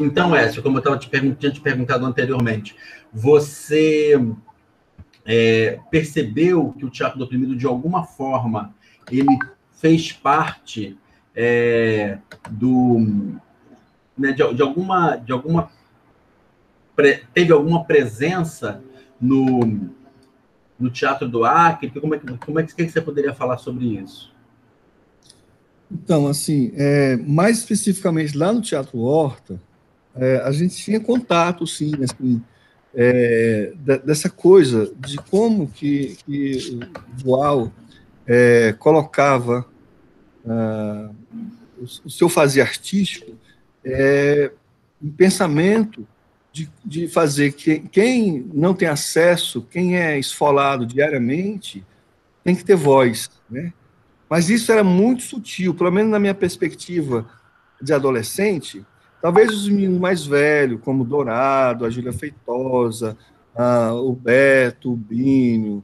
Então, Écio, como eu tinha te perguntado anteriormente, você percebeu que o Teatro do Oprimido, de alguma forma, ele fez parte né, teve alguma presença no Teatro do Acre? Como é que você poderia falar sobre isso? Então, assim, mais especificamente lá no Teatro Horta, a gente tinha contato, sim, assim, dessa coisa de como que o Boal colocava o seu fazer artístico em pensamento de fazer que quem não tem acesso, quem é esfolado diariamente, tem que ter voz, né? Mas isso era muito sutil, pelo menos na minha perspectiva de adolescente. Talvez os meninos mais velhos, como o Dourado, a Júlia Feitosa, o Beto, o Binho,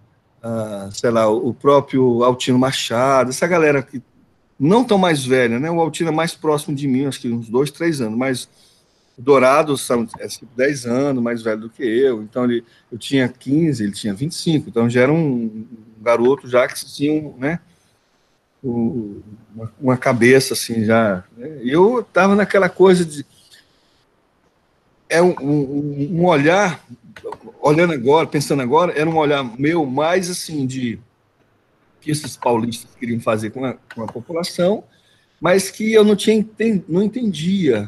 sei lá, o próprio Altino Machado, essa galera que não tão mais velha, né? O Altino é mais próximo de mim, acho que uns 2, 3 anos, mas o Dourado são 10 anos mais velho do que eu, então eu tinha 15, ele tinha 25, então já era um garoto já que tinha, né, uma cabeça assim já. Né? E eu estava naquela coisa de um olhar, olhando agora, pensando agora, era um olhar meu mais assim de que esses paulistas queriam fazer com a população, mas que eu não entendia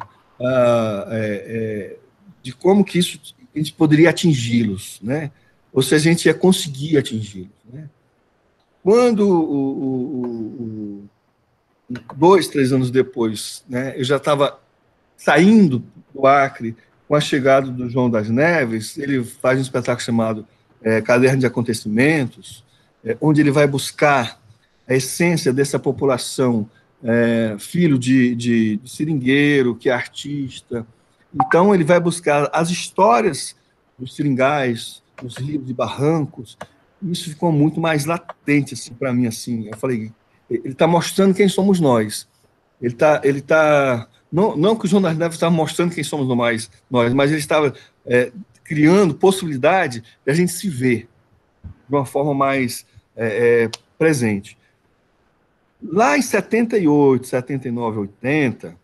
de como que isso a gente poderia atingi-los, né? Ou se a gente ia conseguir atingi-los, né? Quando 2, 3 anos depois, né, eu já estava saindo do Acre com a chegada do João das Neves, ele faz um espetáculo chamado Caderno de Acontecimentos, onde ele vai buscar a essência dessa população, filho de seringueiro, que é artista. Então, ele vai buscar as histórias dos seringais, dos rios e barrancos. Isso ficou muito mais latente assim, para mim. Assim. Eu falei, ele está mostrando quem somos nós. Ele tá não que o João das Neves estava mostrando quem somos nós, mas ele estava criando possibilidade de a gente se ver de uma forma mais presente. Lá em 78, 79, 80,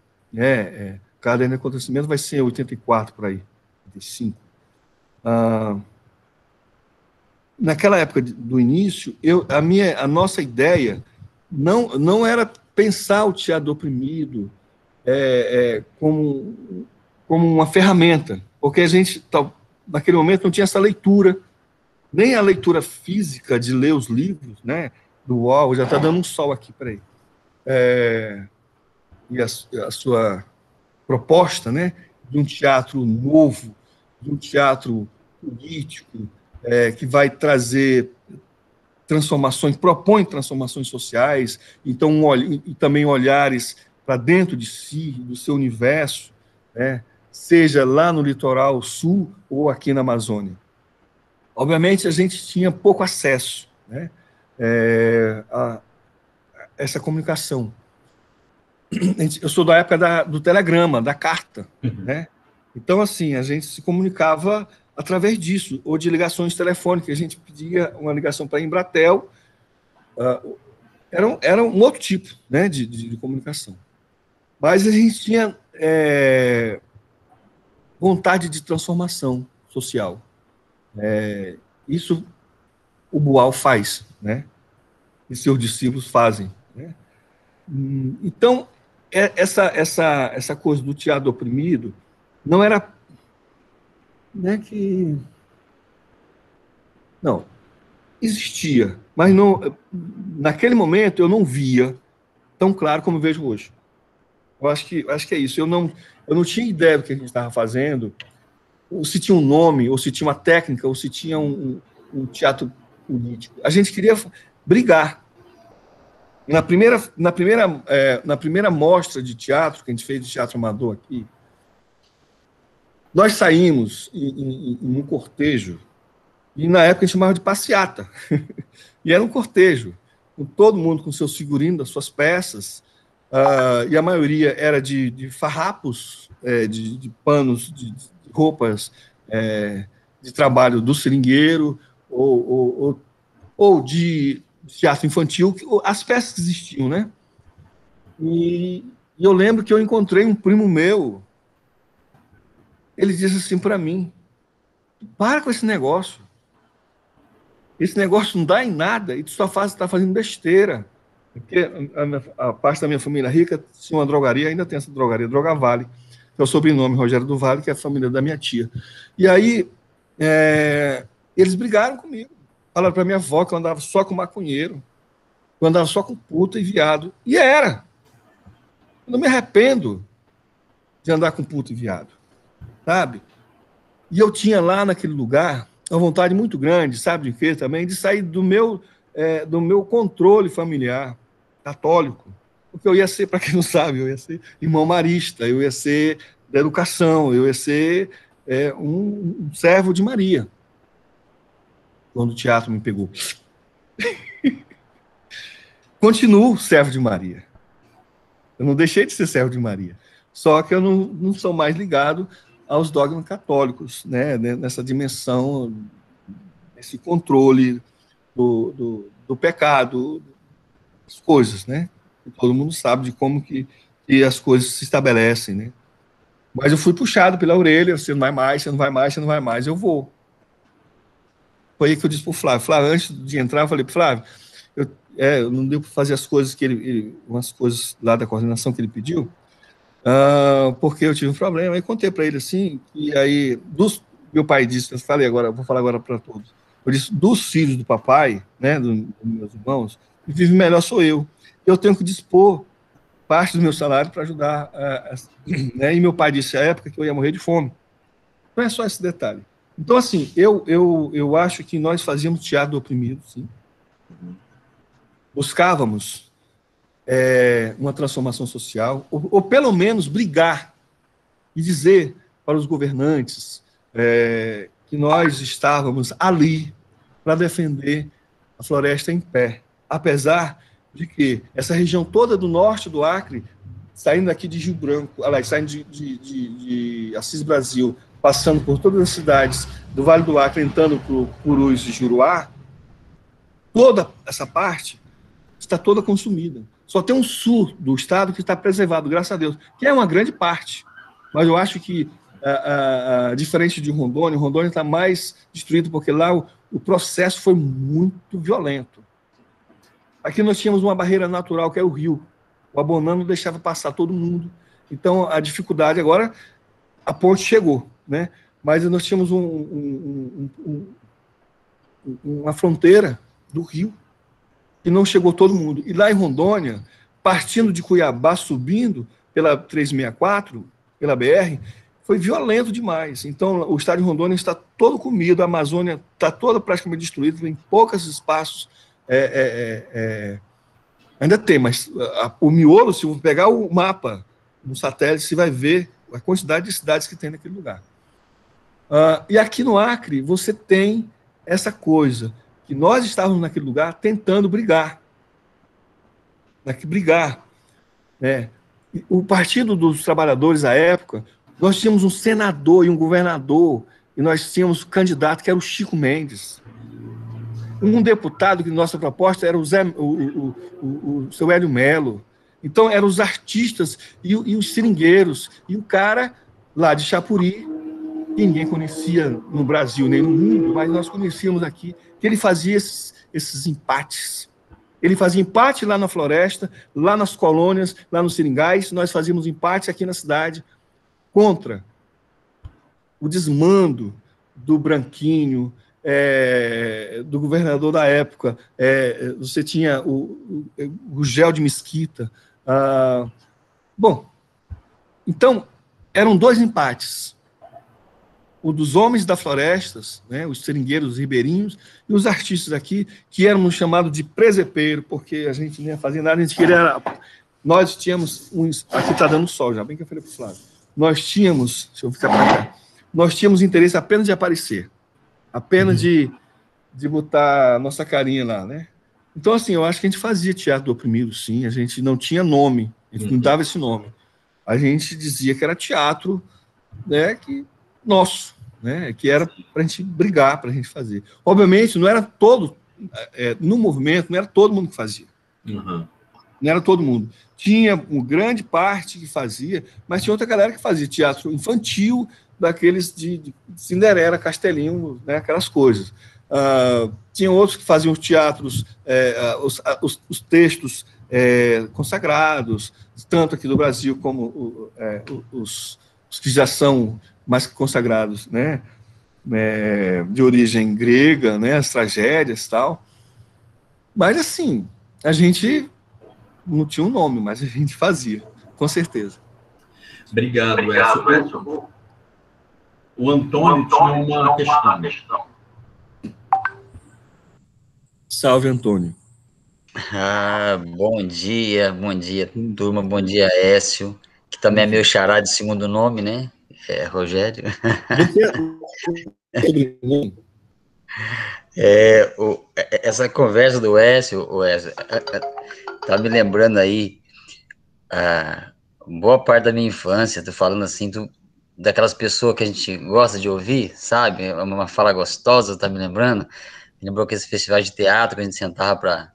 cada acontecimento vai ser 84 por aí, 85. Naquela época do início, a nossa ideia não era pensar o teatro do oprimido como uma ferramenta, porque a gente, naquele momento, não tinha essa leitura, nem a leitura física de ler os livros, né? Do UOL, já está dando um sol aqui, peraí. E a sua proposta, né? De um teatro novo, de um teatro político, que vai trazer transformações, propõe transformações sociais, então e também olhares para dentro de si, do seu universo, né? Seja lá no litoral sul ou aqui na Amazônia. Obviamente, a gente tinha pouco acesso, né, a essa comunicação. Eu sou da época do telegrama, da carta, né? Então, assim, a gente se comunicava através disso, ou de ligações telefônicas. A gente pedia uma ligação para a Embratel, era um outro tipo, né, de comunicação. Mas a gente tinha vontade de transformação social. Isso o Boal faz, né? E seus discípulos fazem. Né? Então, essa coisa do teatro oprimido não era, né, que não existia, mas não, naquele momento eu não via tão claro como vejo hoje. Eu acho que é isso. Eu não tinha ideia do que a gente estava fazendo, ou se tinha um nome, ou se tinha uma técnica, ou se tinha um teatro político. A gente queria brigar. Na primeira mostra de teatro que a gente fez de teatro amador aqui, nós saímos em um cortejo, e na época a gente chamava de passeata. E era um cortejo, com todo mundo com seus figurinos, das suas peças, e a maioria era de farrapos, de panos, de roupas de trabalho do seringueiro, ou de teatro infantil, as peças que existiam, né? E eu lembro que eu encontrei um primo meu, ele disse assim para mim: para com esse negócio não dá em nada, e tu só está fazendo besteira. Porque a parte da minha família rica tinha uma drogaria, ainda tem essa drogaria, Droga Vale, que é o sobrenome Rogério do Vale, que é a família da minha tia. E aí, eles brigaram comigo. Falaram para minha avó que eu andava só com maconheiro, eu andava só com puta e viado. E era. Eu não me arrependo de andar com puta e viado, sabe? E eu tinha lá naquele lugar uma vontade muito grande, sabe de quê também? De sair do meu controle familiar católico. Porque eu ia ser, para quem não sabe, eu ia ser irmão marista, eu ia ser da educação, eu ia ser um servo de Maria. Quando o teatro me pegou. Continuo servo de Maria. Eu não deixei de ser servo de Maria. Só que eu não sou mais ligado aos dogmas católicos, né? Nessa dimensão, esse controle do pecado, as coisas, né? E todo mundo sabe de como que as coisas se estabelecem, né? Mas eu fui puxado pela orelha: você não vai mais, você não vai mais, você não vai mais, eu vou. Foi aí que eu disse para o Flávio. Flávio, antes de entrar, eu falei para o Flávio, eu não deu para fazer as coisas que umas coisas lá da coordenação que ele pediu, porque eu tive um problema. Aí contei para ele assim, e aí, meu pai disse, vou falar agora para todos, eu disse: dos filhos do papai, né, dos meus irmãos, que vive melhor sou eu. Eu tenho que dispor parte do meu salário para ajudar. Né? E meu pai disse à época que eu ia morrer de fome. Não é só esse detalhe. Então, assim, eu acho que nós fazíamos teatro do oprimido, sim. Buscávamos uma transformação social, ou pelo menos brigar e dizer para os governantes que nós estávamos ali para defender a floresta em pé, apesar de que essa região toda do norte do Acre, saindo aqui de Rio Branco, aliás, saindo de Assis Brasil, passando por todas as cidades do Vale do Acre, entrando por Purus e Juruá, toda essa parte está toda consumida. Só tem um sul do estado que está preservado, graças a Deus, que é uma grande parte. Mas eu acho que, diferente de Rondônia está mais destruído, porque lá o processo foi muito violento. Aqui nós tínhamos uma barreira natural, que é o rio. O Abonã não deixava passar todo mundo. Então, a dificuldade agora, a ponte chegou, né? Mas nós tínhamos uma fronteira do rio, e não chegou todo mundo. E lá em Rondônia, partindo de Cuiabá, subindo pela 364, pela BR, foi violento demais. Então, o estado de Rondônia está todo comido, a Amazônia está toda praticamente destruída, tem poucos espaços. Ainda tem, mas o miolo, se você pegar o mapa no satélite, você vai ver a quantidade de cidades que tem naquele lugar. E aqui no Acre, você tem essa coisa, que nós estávamos naquele lugar tentando brigar. Né? O Partido dos Trabalhadores, à época, nós tínhamos um senador e um governador, e nós tínhamos um candidato que era o Chico Mendes. Um deputado que nossa proposta era o seu Hélio Melo. Então, eram os artistas e os seringueiros. E o cara lá de Chapuri, que ninguém conhecia no Brasil nem no mundo, mas nós conhecíamos aqui, que ele fazia esses empates. Ele fazia empate lá na floresta, lá nas colônias, lá nos seringais. Nós fazíamos empates aqui na cidade contra o desmando do Branquinho, do governador da época. Você tinha o Gel de Mesquita. Bom, então, eram dois empates. O dos homens da florestas, né, os seringueiros, os ribeirinhos, e os artistas aqui, que eram chamados de presepeiro, porque a gente não ia fazer nada, a gente queria... Nós tínhamos uns... Aqui está dando sol, já bem que eu falei para o Flávio. Nós tínhamos... Deixa eu ficar para cá. Nós tínhamos interesse apenas de aparecer, apenas de botar nossa carinha lá, né? Então, assim, eu acho que a gente fazia teatro do oprimido, sim, a gente não tinha nome, A gente não dava esse nome. A gente dizia que era teatro, né, que nosso, né, que era para a gente brigar, para a gente fazer. Obviamente, não era todo, no movimento, não era todo mundo que fazia. Uhum. Não era todo mundo. Tinha uma grande parte que fazia, mas tinha outra galera que fazia teatro infantil, daqueles de Cinderela, Castelinho, né, aquelas coisas. Tinha outros que faziam os teatros, os textos consagrados, tanto aqui do Brasil como os que já são mais consagrados, né, de origem grega, né, as tragédias e tal. Mas, assim, a gente não tinha um nome, mas a gente fazia, com certeza. Obrigado, Écio. O Antônio tinha uma questão. Salve, Antônio. Bom dia, turma, bom dia, Écio, que também é meu xará de segundo nome, né? É Rogério. Essa conversa do Écio, tá me lembrando aí boa parte da minha infância, tô falando assim, daquelas pessoas que a gente gosta de ouvir, sabe? Uma fala gostosa, tá me lembrando? Me lembrou aqueles festivais de teatro que a gente sentava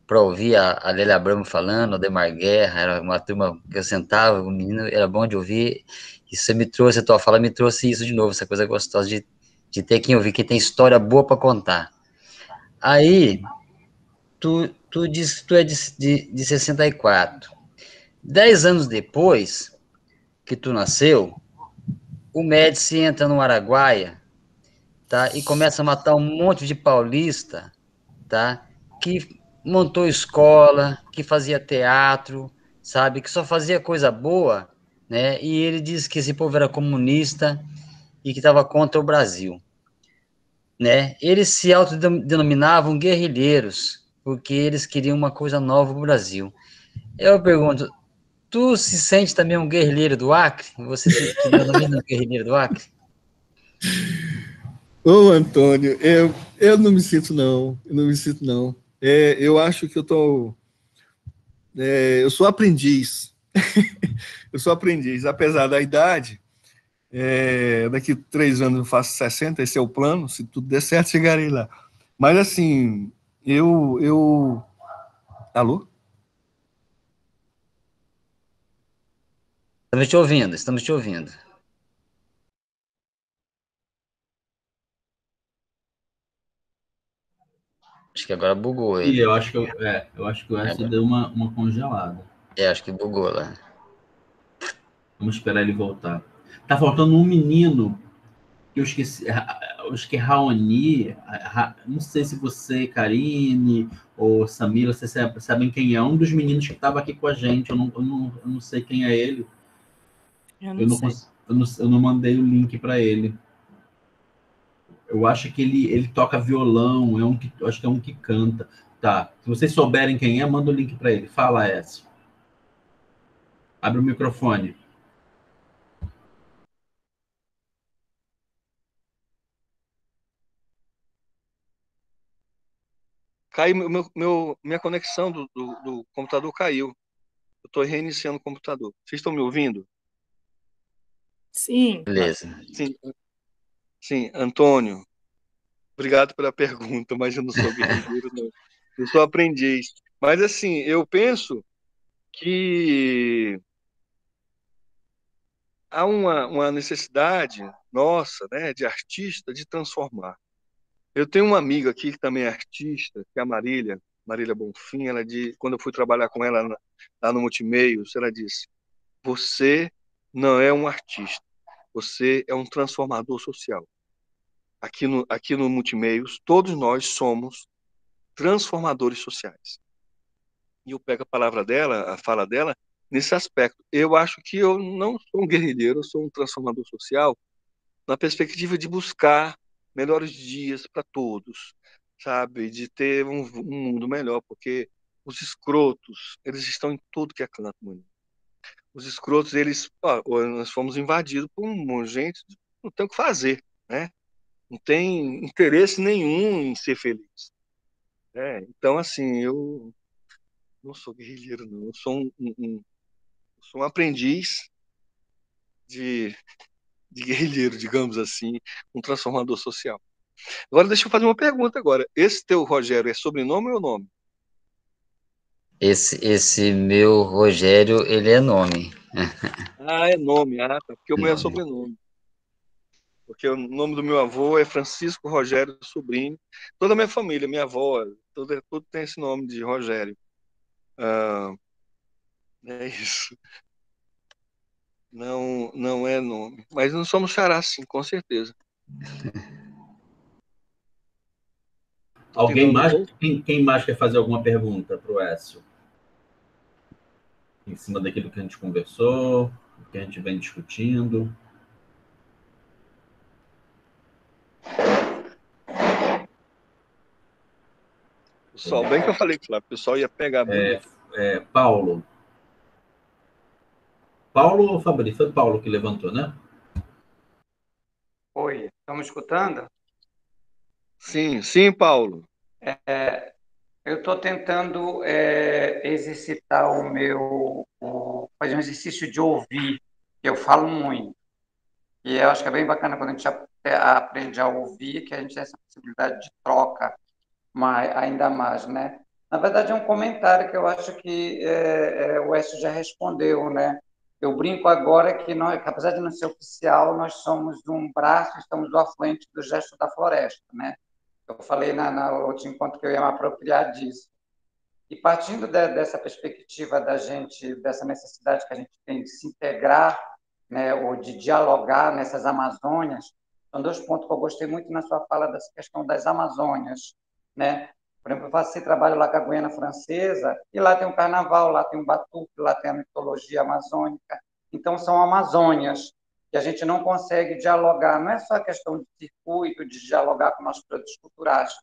para ouvir a Lélia Abramo falando, o Ademar Guerra, era uma turma que eu sentava, o menino era bom de ouvir, e você me trouxe, a tua fala me trouxe isso de novo, essa coisa gostosa de ter quem ouvir, que tem história boa para contar. Aí, tu disse que tu é de 64. 10 anos depois que tu nasceu, o Médici entra no Araguaia, tá, e começa a matar um monte de paulista, tá, que montou escola, que fazia teatro, sabe, que só fazia coisa boa, né, e ele disse que esse povo era comunista e que estava contra o Brasil, né, eles se autodenominavam guerrilheiros, porque eles queriam uma coisa nova para o Brasil. Eu pergunto, tu se sente também um guerrilheiro do Acre? Você se denomina um guerrilheiro do Acre? Ô, Antônio, eu não me sinto, não. Eu não me sinto, não. Eu acho que eu sou aprendiz. Eu sou aprendiz, apesar da idade. Daqui 3 anos eu faço 60, esse é o plano. Se tudo der certo, chegarei lá. Mas, assim, Alô? Estamos te ouvindo. Acho que agora bugou E ele. eu acho que o Écio deu uma congelada. Acho que bugou lá. Vamos esperar ele voltar. Tá faltando um menino que eu esqueci. Eu acho que é Raoni. Não sei se você, Karine ou Samira, vocês sabem quem é. Um dos meninos que estava aqui com a gente. Eu não sei quem é ele. Eu não sei. Eu não mandei o link para ele. Eu acho que ele toca violão, eu acho que é um que canta. Tá. Se vocês souberem quem é, manda o link para ele. Fala, Écio. Abre o microfone. Caiu, minha conexão do computador caiu. Eu estou reiniciando o computador. Vocês estão me ouvindo? Sim. Beleza. Sim, sim, Antônio, obrigado pela pergunta, mas eu não sou guerrilheiro, não. Eu sou aprendiz. Mas, assim, eu penso que há uma necessidade nossa, né, de artista, de transformar. Eu tenho uma amiga aqui que também é artista, que é a Marília Bonfim. Quando eu fui trabalhar com ela lá no Multimeios, ela disse: você não é um artista, você é um transformador social. Aqui no Multimeios, todos nós somos transformadores sociais. E eu pego a palavra dela, a fala dela, nesse aspecto. Eu acho que eu não sou um guerrilheiro, eu sou um transformador social, na perspectiva de buscar melhores dias para todos, sabe? De ter um mundo melhor, porque os escrotos, eles estão em tudo que é canto, mano. Os escrotos, nós fomos invadidos por gente que não tem o que fazer, né? Não tem interesse nenhum em ser feliz. Então, assim, eu não sou guerrilheiro, não. Eu sou Eu sou um aprendiz de guerrilheiro, digamos assim, um transformador social. Agora, deixa eu fazer uma pergunta agora. Esse teu Rogério é sobrenome ou nome? Esse meu Rogério, ele é nome. Ah, é nome. Ah, tá. Porque o meu é Nome. sobrenome. Porque o nome do meu avô é Francisco Rogério Sobrinho. Toda a minha família, minha avó, tudo tem esse nome de Rogério. Ah, é isso. Não, não é nome. Mas não somos xará, sim, com certeza. Tô Alguém tentando mais? voltar. Quem mais quer fazer alguma pergunta para o Écio? Em cima daquilo que a gente conversou, que a gente vem discutindo. Pessoal, bem que eu falei, Flávio, o pessoal ia pegar bonito. Paulo. Paulo ou Fabrício? Foi Paulo que levantou, né? Oi, estão me escutando? Sim, sim, Paulo. Eu estou tentando exercitar fazer um exercício de ouvir, que eu falo muito. E eu acho que é bem bacana quando a gente aprende a ouvir, que a gente tem essa possibilidade de troca ainda mais, né? Na verdade, é um comentário que eu acho que o Écio já respondeu, né? Eu brinco agora que nós, que apesar de não ser oficial, nós somos um braço, estamos do afluente do Gesto da Floresta, né? Eu falei na outro encontro que eu ia me apropriar disso. E partindo dessa perspectiva da gente, dessa necessidade que a gente tem de se integrar, né, ou de dialogar nessas Amazônias, são dois pontos que eu gostei muito na sua fala dessa questão das Amazônias, né? Por exemplo, eu faço esse trabalho lá com a Guiana Francesa, e lá tem um carnaval, lá tem um batuque, lá tem a mitologia amazônica. Então, são Amazônias que a gente não consegue dialogar. Não é só a questão de circuito, de dialogar com nossos produtos culturais,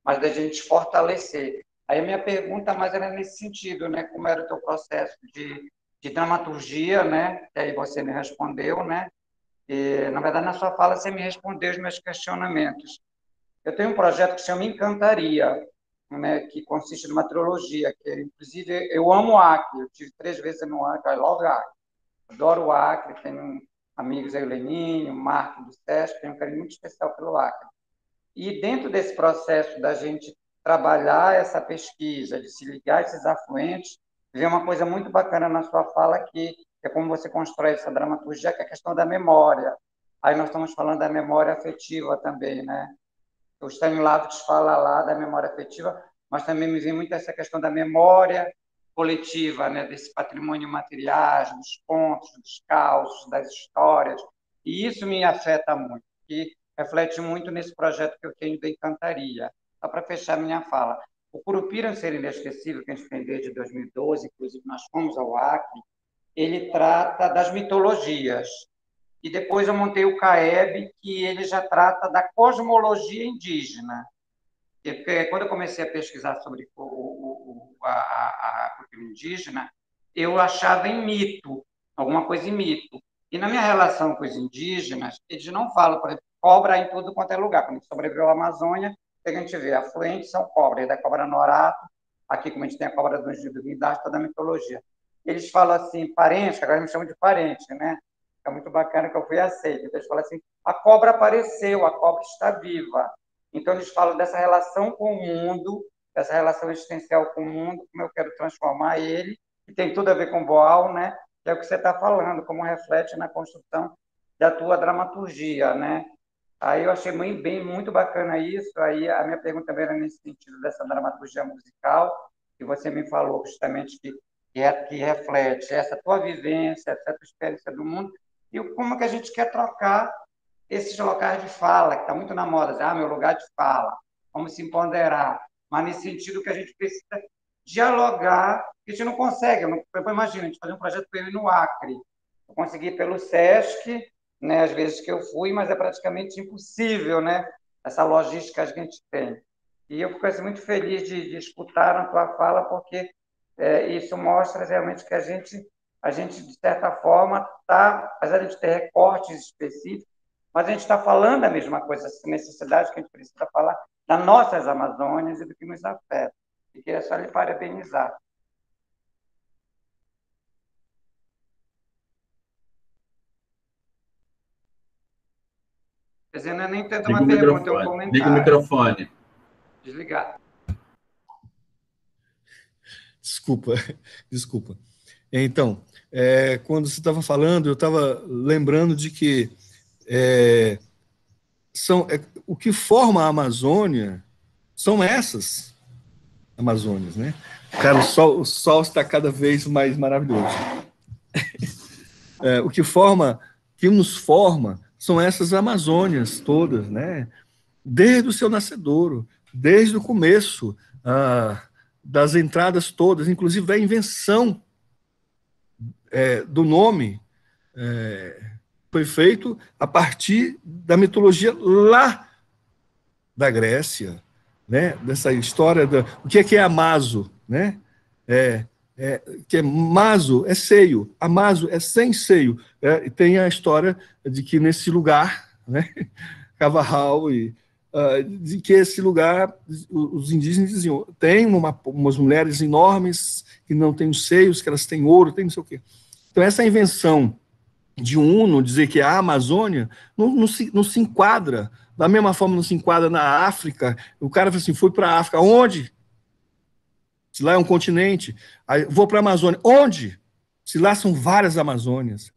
mas da gente fortalecer. Aí a minha pergunta mais era nesse sentido, né? Como era o teu processo de dramaturgia, né? E aí você me respondeu, né? E, na verdade, na sua fala você me respondeu os meus questionamentos. Eu tenho um projeto que se chama Encantaria, né? Que consiste numa trilogia, que inclusive eu amo o Acre, eu tive 3 vezes no Acre, I love Acre. Adoro o Acre, tenho amigos aí, o Leninho, o Marco do SESC, tenho um carinho muito especial pelo Acre. E dentro desse processo da gente trabalhar essa pesquisa, de se ligar a esses afluentes, vem uma coisa muito bacana na sua fala que é como você constrói essa dramaturgia, que é a questão da memória. Aí nós estamos falando da memória afetiva também, né? O Stanislavski fala lá da memória afetiva, mas também me vem muito essa questão da memória coletiva, né? Desse patrimônio materiais, dos contos, dos causos, das histórias. E isso me afeta muito, e reflete muito nesse projeto que eu tenho da Encantaria. Só para fechar minha fala. O Curupira, um ser inesquecível, que a gente tem desde 2012, inclusive nós fomos ao Acre, ele trata das mitologias. E depois eu montei o CAEB, que ele já trata da cosmologia indígena. Porque quando eu comecei a pesquisar sobre a cultura indígena, eu achava em mito, alguma coisa em mito. E na minha relação com os indígenas, eles não falam, por exemplo, cobra em tudo quanto é lugar. Quando a gente sobreviveu à Amazônia, a gente vê afluentes são cobra, e da cobra norato, aqui como a gente tem a cobra do guindaste, toda a mitologia. Eles falam assim, parente, agora me chamam de parente, né? É muito bacana que eu fui aceito. Então, eles falam assim, a cobra apareceu, a cobra está viva. Então, eles falam dessa relação com o mundo, dessa relação existencial com o mundo, como eu quero transformar ele, que tem tudo a ver com Boal, né? Que é o que você está falando, como reflete na construção da tua dramaturgia, né? Aí eu achei muito bacana isso. Aí a minha pergunta também era nesse sentido dessa dramaturgia musical, que você me falou justamente que reflete essa tua vivência, essa tua experiência do mundo, e como que a gente quer trocar esses locais de fala, que está muito na moda, meu lugar de fala, como se empoderar, mas nesse sentido que a gente precisa dialogar, que a gente não consegue. Eu imagino, a gente fazer um projeto para ele no Acre. Eu consegui pelo SESC, né, às vezes que eu fui, mas é praticamente impossível, né, essa logística que a gente tem. E eu fico assim, muito feliz de escutar a tua fala, porque isso mostra realmente que a gente de certa forma, apesar de ter recortes específicos, mas a gente está falando a mesma coisa, essa necessidade que a gente precisa falar das nossas Amazônias e do que nos afeta. E queria só lhe parabenizar. Quer dizer, não é nem tanto Liga uma o pergunta, é um microfone. comentário. Liga o microfone. Desligar. Desculpa. Então, quando você estava falando, eu estava lembrando de que o que forma a Amazônia são essas Amazônias, né? Cara, o sol está cada vez mais maravilhoso. O que nos forma são essas Amazônias todas, né? Desde o seu nascedouro, desde o começo, das entradas todas, inclusive da invenção do nome, foi feito a partir da mitologia lá da Grécia, né? Dessa história o que é Amazo, né? Que é maso é seio, amazo é sem seio. E tem a história de que nesse lugar, né? Cavarral de que esse lugar, os indígenas diziam, tem umas mulheres enormes que não têm os seios, que elas têm ouro, tem não sei o quê. Então, essa invenção de Uno dizer que a Amazônia não se enquadra, da mesma forma não se enquadra na África. O cara fala assim, foi para a África, onde? Se lá é um continente. Aí, vou para a Amazônia, onde? Se lá são várias Amazônias.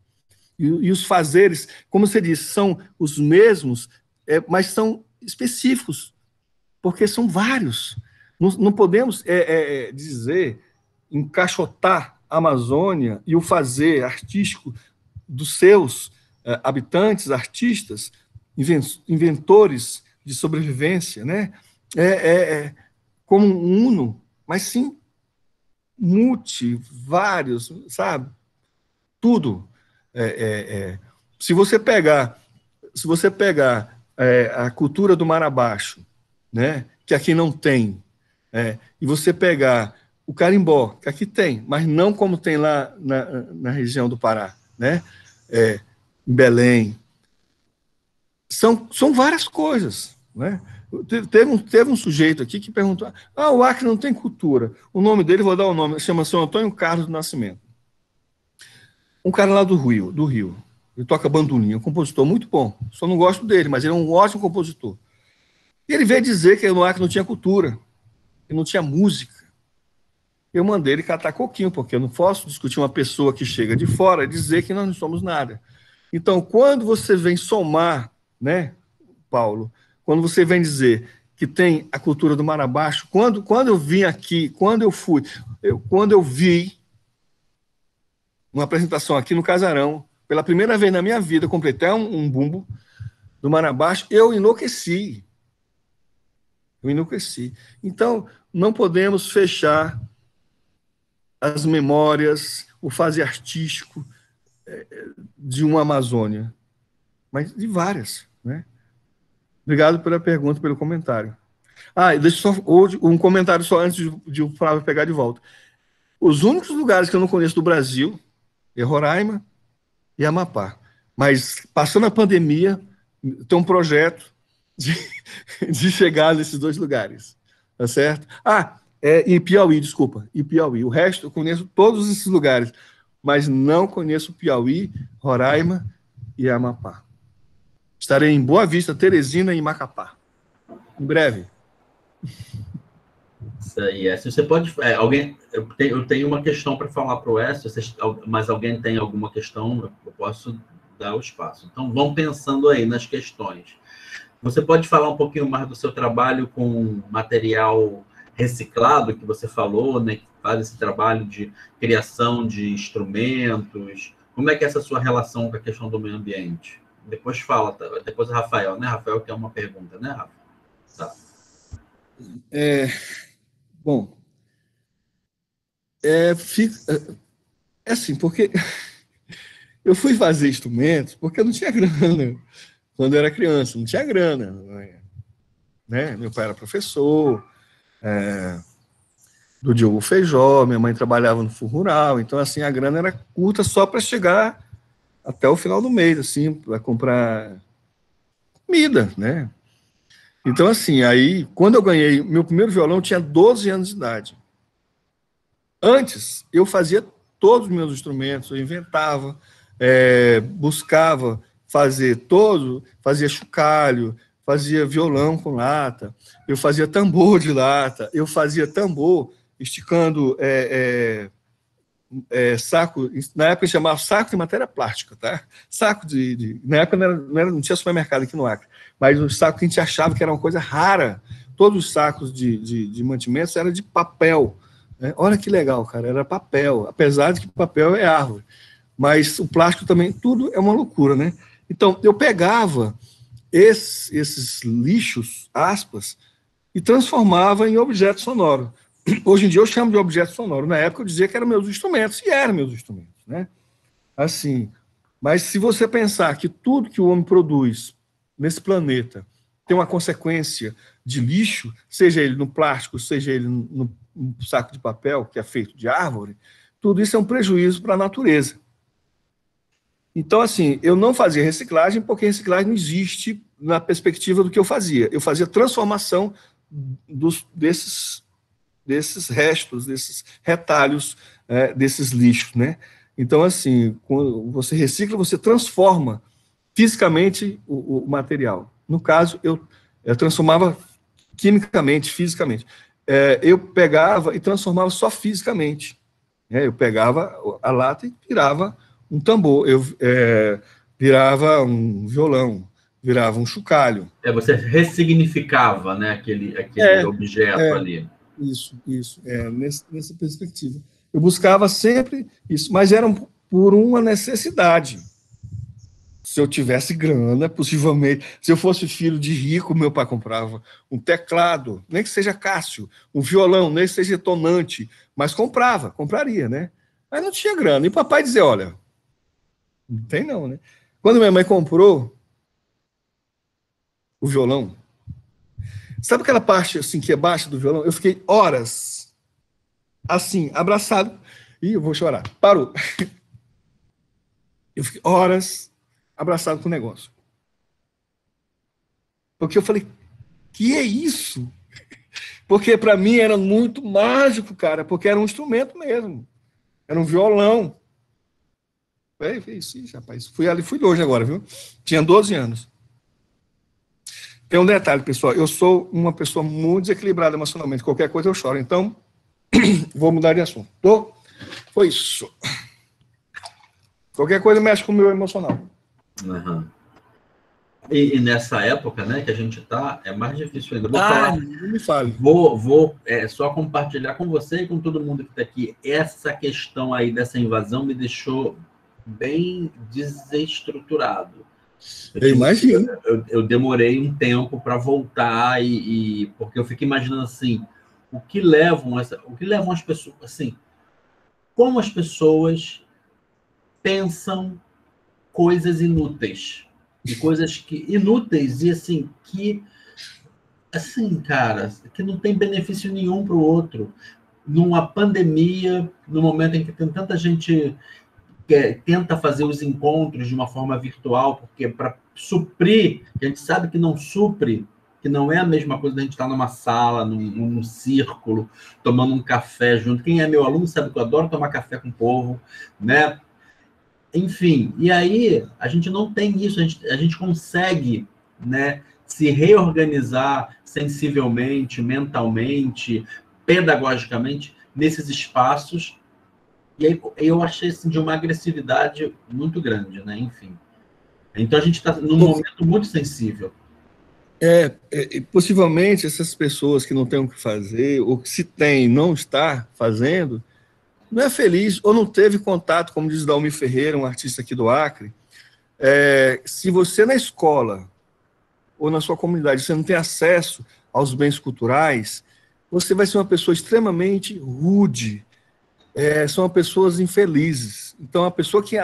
E os fazeres, como você disse, são os mesmos, mas são específicos, porque são vários. Não podemos dizer, encaixotar a Amazônia e o fazer artístico dos seus habitantes, artistas, inventores de sobrevivência, né? Como um uno, mas sim vários, sabe? Tudo. Se você pegar a cultura do Mar Abaixo, né? Que aqui não tem, e você pegar o carimbó, que aqui tem, mas não como tem lá na região do Pará, né? Em Belém. São várias coisas, né? Teve um sujeito aqui que perguntou: o Acre não tem cultura. O nome dele, vou dar o nome, chama-se Antônio Carlos do Nascimento. Um cara lá do Rio. Ele toca bandolim, é um compositor muito bom. Só não gosto dele, mas ele é um ótimo compositor. E ele veio dizer que no Acre não tinha cultura, que não tinha música. Eu mandei ele catar coquinho, porque eu não posso discutir uma pessoa que chega de fora e dizer que nós não somos nada. Então, quando você vem somar, né, Paulo, quando você vem dizer que tem a cultura do Mar Abaixo, quando eu vim aqui, quando eu vi uma apresentação aqui no Casarão, pela primeira vez na minha vida, completei um bumbo do Mar Abaixo, eu enlouqueci. Então, não podemos fechar as memórias, o fazer artístico de uma Amazônia, mas de várias, né? Obrigado pela pergunta, pelo comentário. Deixa só um comentário só antes de o Flávio pegar de volta. Os únicos lugares que eu não conheço do Brasil é Roraima e Amapá. Mas, passando a pandemia, tem um projeto de chegar nesses dois lugares. Tá certo? E Piauí, desculpa. E Piauí. O resto, eu conheço todos esses lugares, mas não conheço Piauí, Roraima e Amapá. Estarei em Boa Vista, Teresina e Macapá. Em breve. Isso aí. Se você pode... eu tenho uma questão para falar para o Écio, mas alguém tem alguma questão, eu posso dar o espaço. Então, vão pensando aí nas questões. Você pode falar um pouquinho mais do seu trabalho com material reciclado, que você falou, né, que faz esse trabalho de criação de instrumentos. Como é que é essa sua relação com a questão do meio ambiente? Depois fala, tá? Depois o Rafael, né? Rafael quer uma pergunta, né, Rafa? Tá. Bom, assim, porque eu fui fazer instrumentos porque eu não tinha grana. Quando eu era criança, não tinha grana. Né? Meu pai era professor, do Diogo Feijó, minha mãe trabalhava no Fundo Rural, então, assim, a grana era curta só para chegar até o final do mês, assim, para comprar comida, né? Então, assim, aí, quando eu ganhei meu primeiro violão, eu tinha 12 anos de idade. Antes, eu fazia todos os meus instrumentos, eu inventava, buscava fazia chocalho, fazia violão com lata, eu fazia tambor de lata, eu fazia tambor esticando saco, na época chamava saco de matéria plástica, tá? Saco na época não tinha supermercado aqui no Acre, mas o saco que a gente achava que era uma coisa rara, todos os sacos de mantimentos eram de papel, né? Olha que legal, cara, era papel, apesar de que papel é árvore, mas o plástico também, tudo é uma loucura, né? Então, eu pegava esses lixos, aspas, e transformava em objeto sonoro. Hoje em dia eu chamo de objeto sonoro. Na época eu dizia que eram meus instrumentos, e eram meus instrumentos, né? Assim, mas se você pensar que tudo que o homem produz nesse planeta tem uma consequência de lixo, seja ele no plástico, seja ele no saco de papel, que é feito de árvore, tudo isso é um prejuízo para a natureza. Então, assim, eu não fazia reciclagem porque reciclagem não existe na perspectiva do que eu fazia. Eu fazia transformação desses restos, desses retalhos, desses lixos, né? Então, assim, quando você recicla, você transforma fisicamente o material. No caso, eu transformava quimicamente, fisicamente. Eu pegava e transformava só fisicamente. Eu pegava a lata e virava um tambor, eu virava um violão, virava um chocalho. Você ressignificava, né, aquele objeto ali. Isso, nessa perspectiva. Eu buscava sempre isso, mas era por uma necessidade. Se eu tivesse grana, possivelmente, se eu fosse filho de rico, meu pai comprava um teclado, nem que seja Cássio, um violão, nem que seja tonante, mas compraria, né? Mas não tinha grana. E o papai dizia, olha, não tem não, né? Quando minha mãe comprou o violão, sabe aquela parte assim que é baixa do violão? Eu fiquei horas assim, abraçado. Ih, eu vou chorar. Parou. Eu fiquei horas abraçado com o negócio. Porque eu falei, que é isso? Porque para mim era muito mágico, cara, porque era um instrumento mesmo. Era um violão. Isso, rapaz. Fui longe agora, viu? Tinha 12 anos. Tem um detalhe, pessoal. Eu sou uma pessoa muito desequilibrada emocionalmente. Qualquer coisa eu choro. Então, vou mudar de assunto. Foi isso. Qualquer coisa mexe com o meu emocional. Uhum. E nessa época, né, que a gente está, é mais difícil ainda. Não me fale. Vou só compartilhar com você e com todo mundo que está aqui. Essa questão aí dessa invasão me deixou bem desestruturado. Eu imagino. Eu demorei um tempo para voltar porque eu fico imaginando assim, o que levam as pessoas, assim, como as pessoas pensam coisas inúteis e coisas inúteis e assim, cara, que não tem benefício nenhum para o outro. Numa pandemia, no momento em que tem tanta gente tenta fazer os encontros de uma forma virtual, porque para suprir, a gente sabe que não supre, que não é a mesma coisa da gente estar numa sala, num círculo, tomando um café junto. Quem é meu aluno sabe que eu adoro tomar café com o povo, né? Enfim, e aí a gente não tem isso, a gente consegue, né, se reorganizar sensivelmente, mentalmente, pedagogicamente, nesses espaços. E aí eu achei assim, de uma agressividade muito grande, né? Enfim. Então a gente está num momento muito sensível. Possivelmente essas pessoas que não têm o que fazer, ou que se tem, não está fazendo, não é feliz, ou não teve contato, como diz Dalmi Ferreira, um artista aqui do Acre. Se você na escola, ou na sua comunidade, você não tem acesso aos bens culturais, você vai ser uma pessoa extremamente rude, são pessoas infelizes. Então, a pessoa que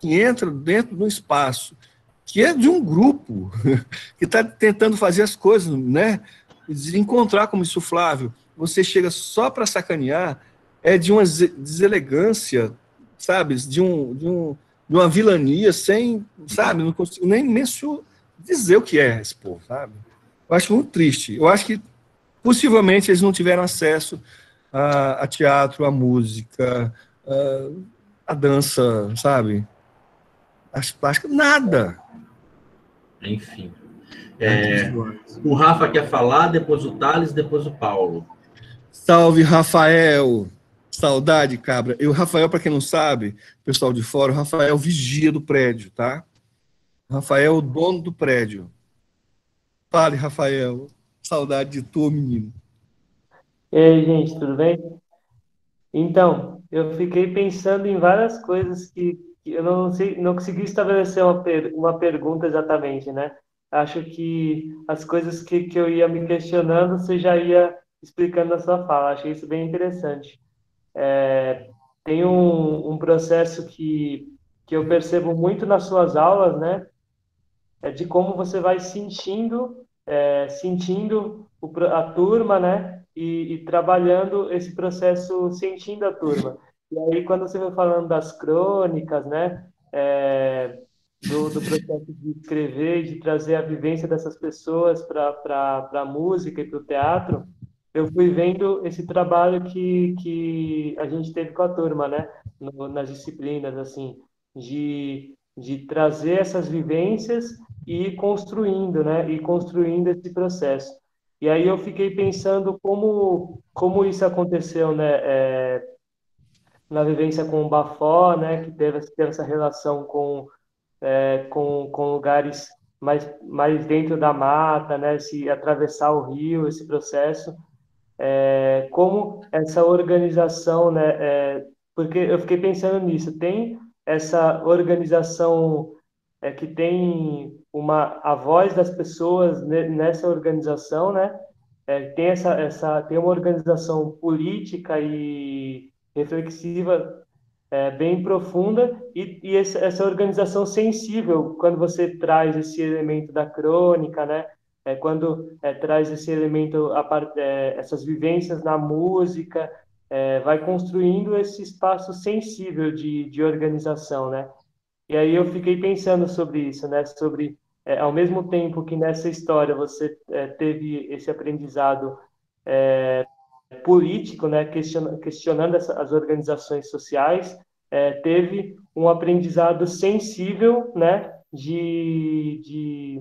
entra dentro de um espaço, que é de um grupo, que está tentando fazer as coisas, né? Encontrar, como disse o Flávio, você chega só para sacanear, de uma deselegância, sabe? De uma vilania sem, sabe? Não consigo nem dizer o que é esse povo, sabe? Eu acho muito triste. Eu acho que, possivelmente, eles não tiveram acesso a teatro, a música, a dança, sabe? As plásticas, nada. Enfim. O Rafa quer falar, depois o Thales, depois o Paulo. Salve, Rafael! Saudade, cabra. E o Rafael, para quem não sabe, pessoal de fora, o Rafael é o vigia do prédio, tá? O Rafael é o dono do prédio. Fale, Rafael. Saudade de tu, menino. E aí, gente, tudo bem? Então, eu fiquei pensando em várias coisas que eu não sei, não consegui estabelecer uma pergunta exatamente, né? Acho que as coisas que eu ia me questionando, você já ia explicando na sua fala. Achei isso bem interessante. Tem um processo que eu percebo muito nas suas aulas, né? É de como você vai sentindo a turma, né? E trabalhando esse processo sentindo a turma. E aí, quando você vai falando das crônicas, né? Do processo de escrever, de trazer a vivência dessas pessoas para a música e para o teatro, eu fui vendo esse trabalho que a gente teve com a turma, né? Nas disciplinas, assim, de trazer essas vivências e ir construindo, né? E construindo esse processo. E aí eu fiquei pensando como isso aconteceu, né? Na vivência com o Bafó, né? Que teve essa relação com lugares mais dentro da mata, né? Se atravessar o rio, esse processo. Como essa organização, né? Porque eu fiquei pensando nisso. Tem essa organização que tem a voz das pessoas nessa organização, né? Tem uma organização política e reflexiva bem profunda e essa organização sensível quando você traz esse elemento da crônica, né? Quando traz esse elemento, essas vivências na música, vai construindo esse espaço sensível de organização, né? E aí eu fiquei pensando sobre isso, né? Sobre, ao mesmo tempo que nessa história você teve esse aprendizado político, né? Questionando as organizações sociais, teve um aprendizado sensível, né? De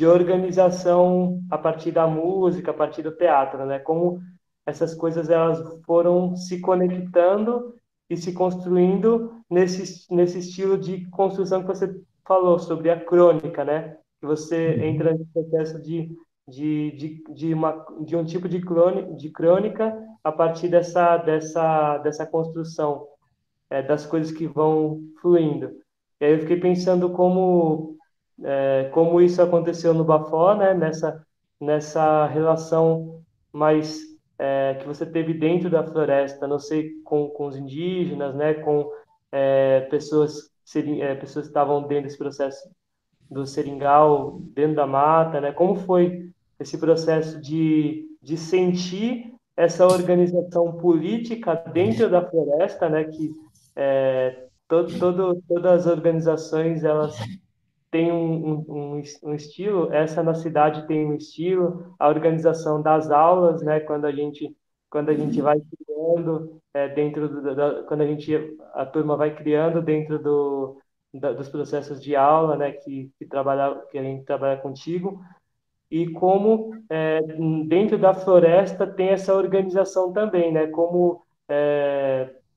organização a partir da música, a partir do teatro, né? Como essas coisas elas foram se conectando e se construindo nesse estilo de construção que você falou sobre a crônica, né? Que você entra nesse processo de um tipo de crônica a partir dessa construção das coisas que vão fluindo. E aí eu fiquei pensando como isso aconteceu no Bafó, né? Nessa relação mais que você teve dentro da floresta, não sei, com os indígenas, né? Com pessoas que estavam dentro desse processo do seringal, dentro da mata, né? Como foi esse processo de sentir essa organização política dentro da floresta, né? Que todas as organizações elas têm um estilo. Essa na cidade tem um estilo. A organização das aulas, né? Quando a gente vai criando quando a turma vai criando dentro dos processos de aula, né? Que a gente trabalha contigo e como dentro da floresta tem essa organização também, né? Como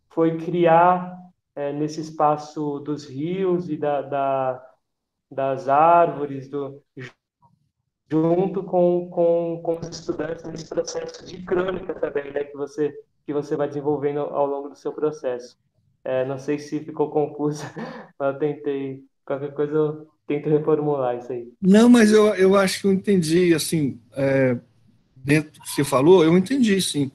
foi criar nesse espaço dos rios e das árvores, junto com os estudantes nesse processo de crônica também, né? Que você vai desenvolvendo ao longo do seu processo. Não sei se ficou confuso, mas eu tentei. Qualquer coisa eu tento reformular isso aí. Não, mas eu acho que eu entendi, assim, dentro do que você falou, eu entendi, sim.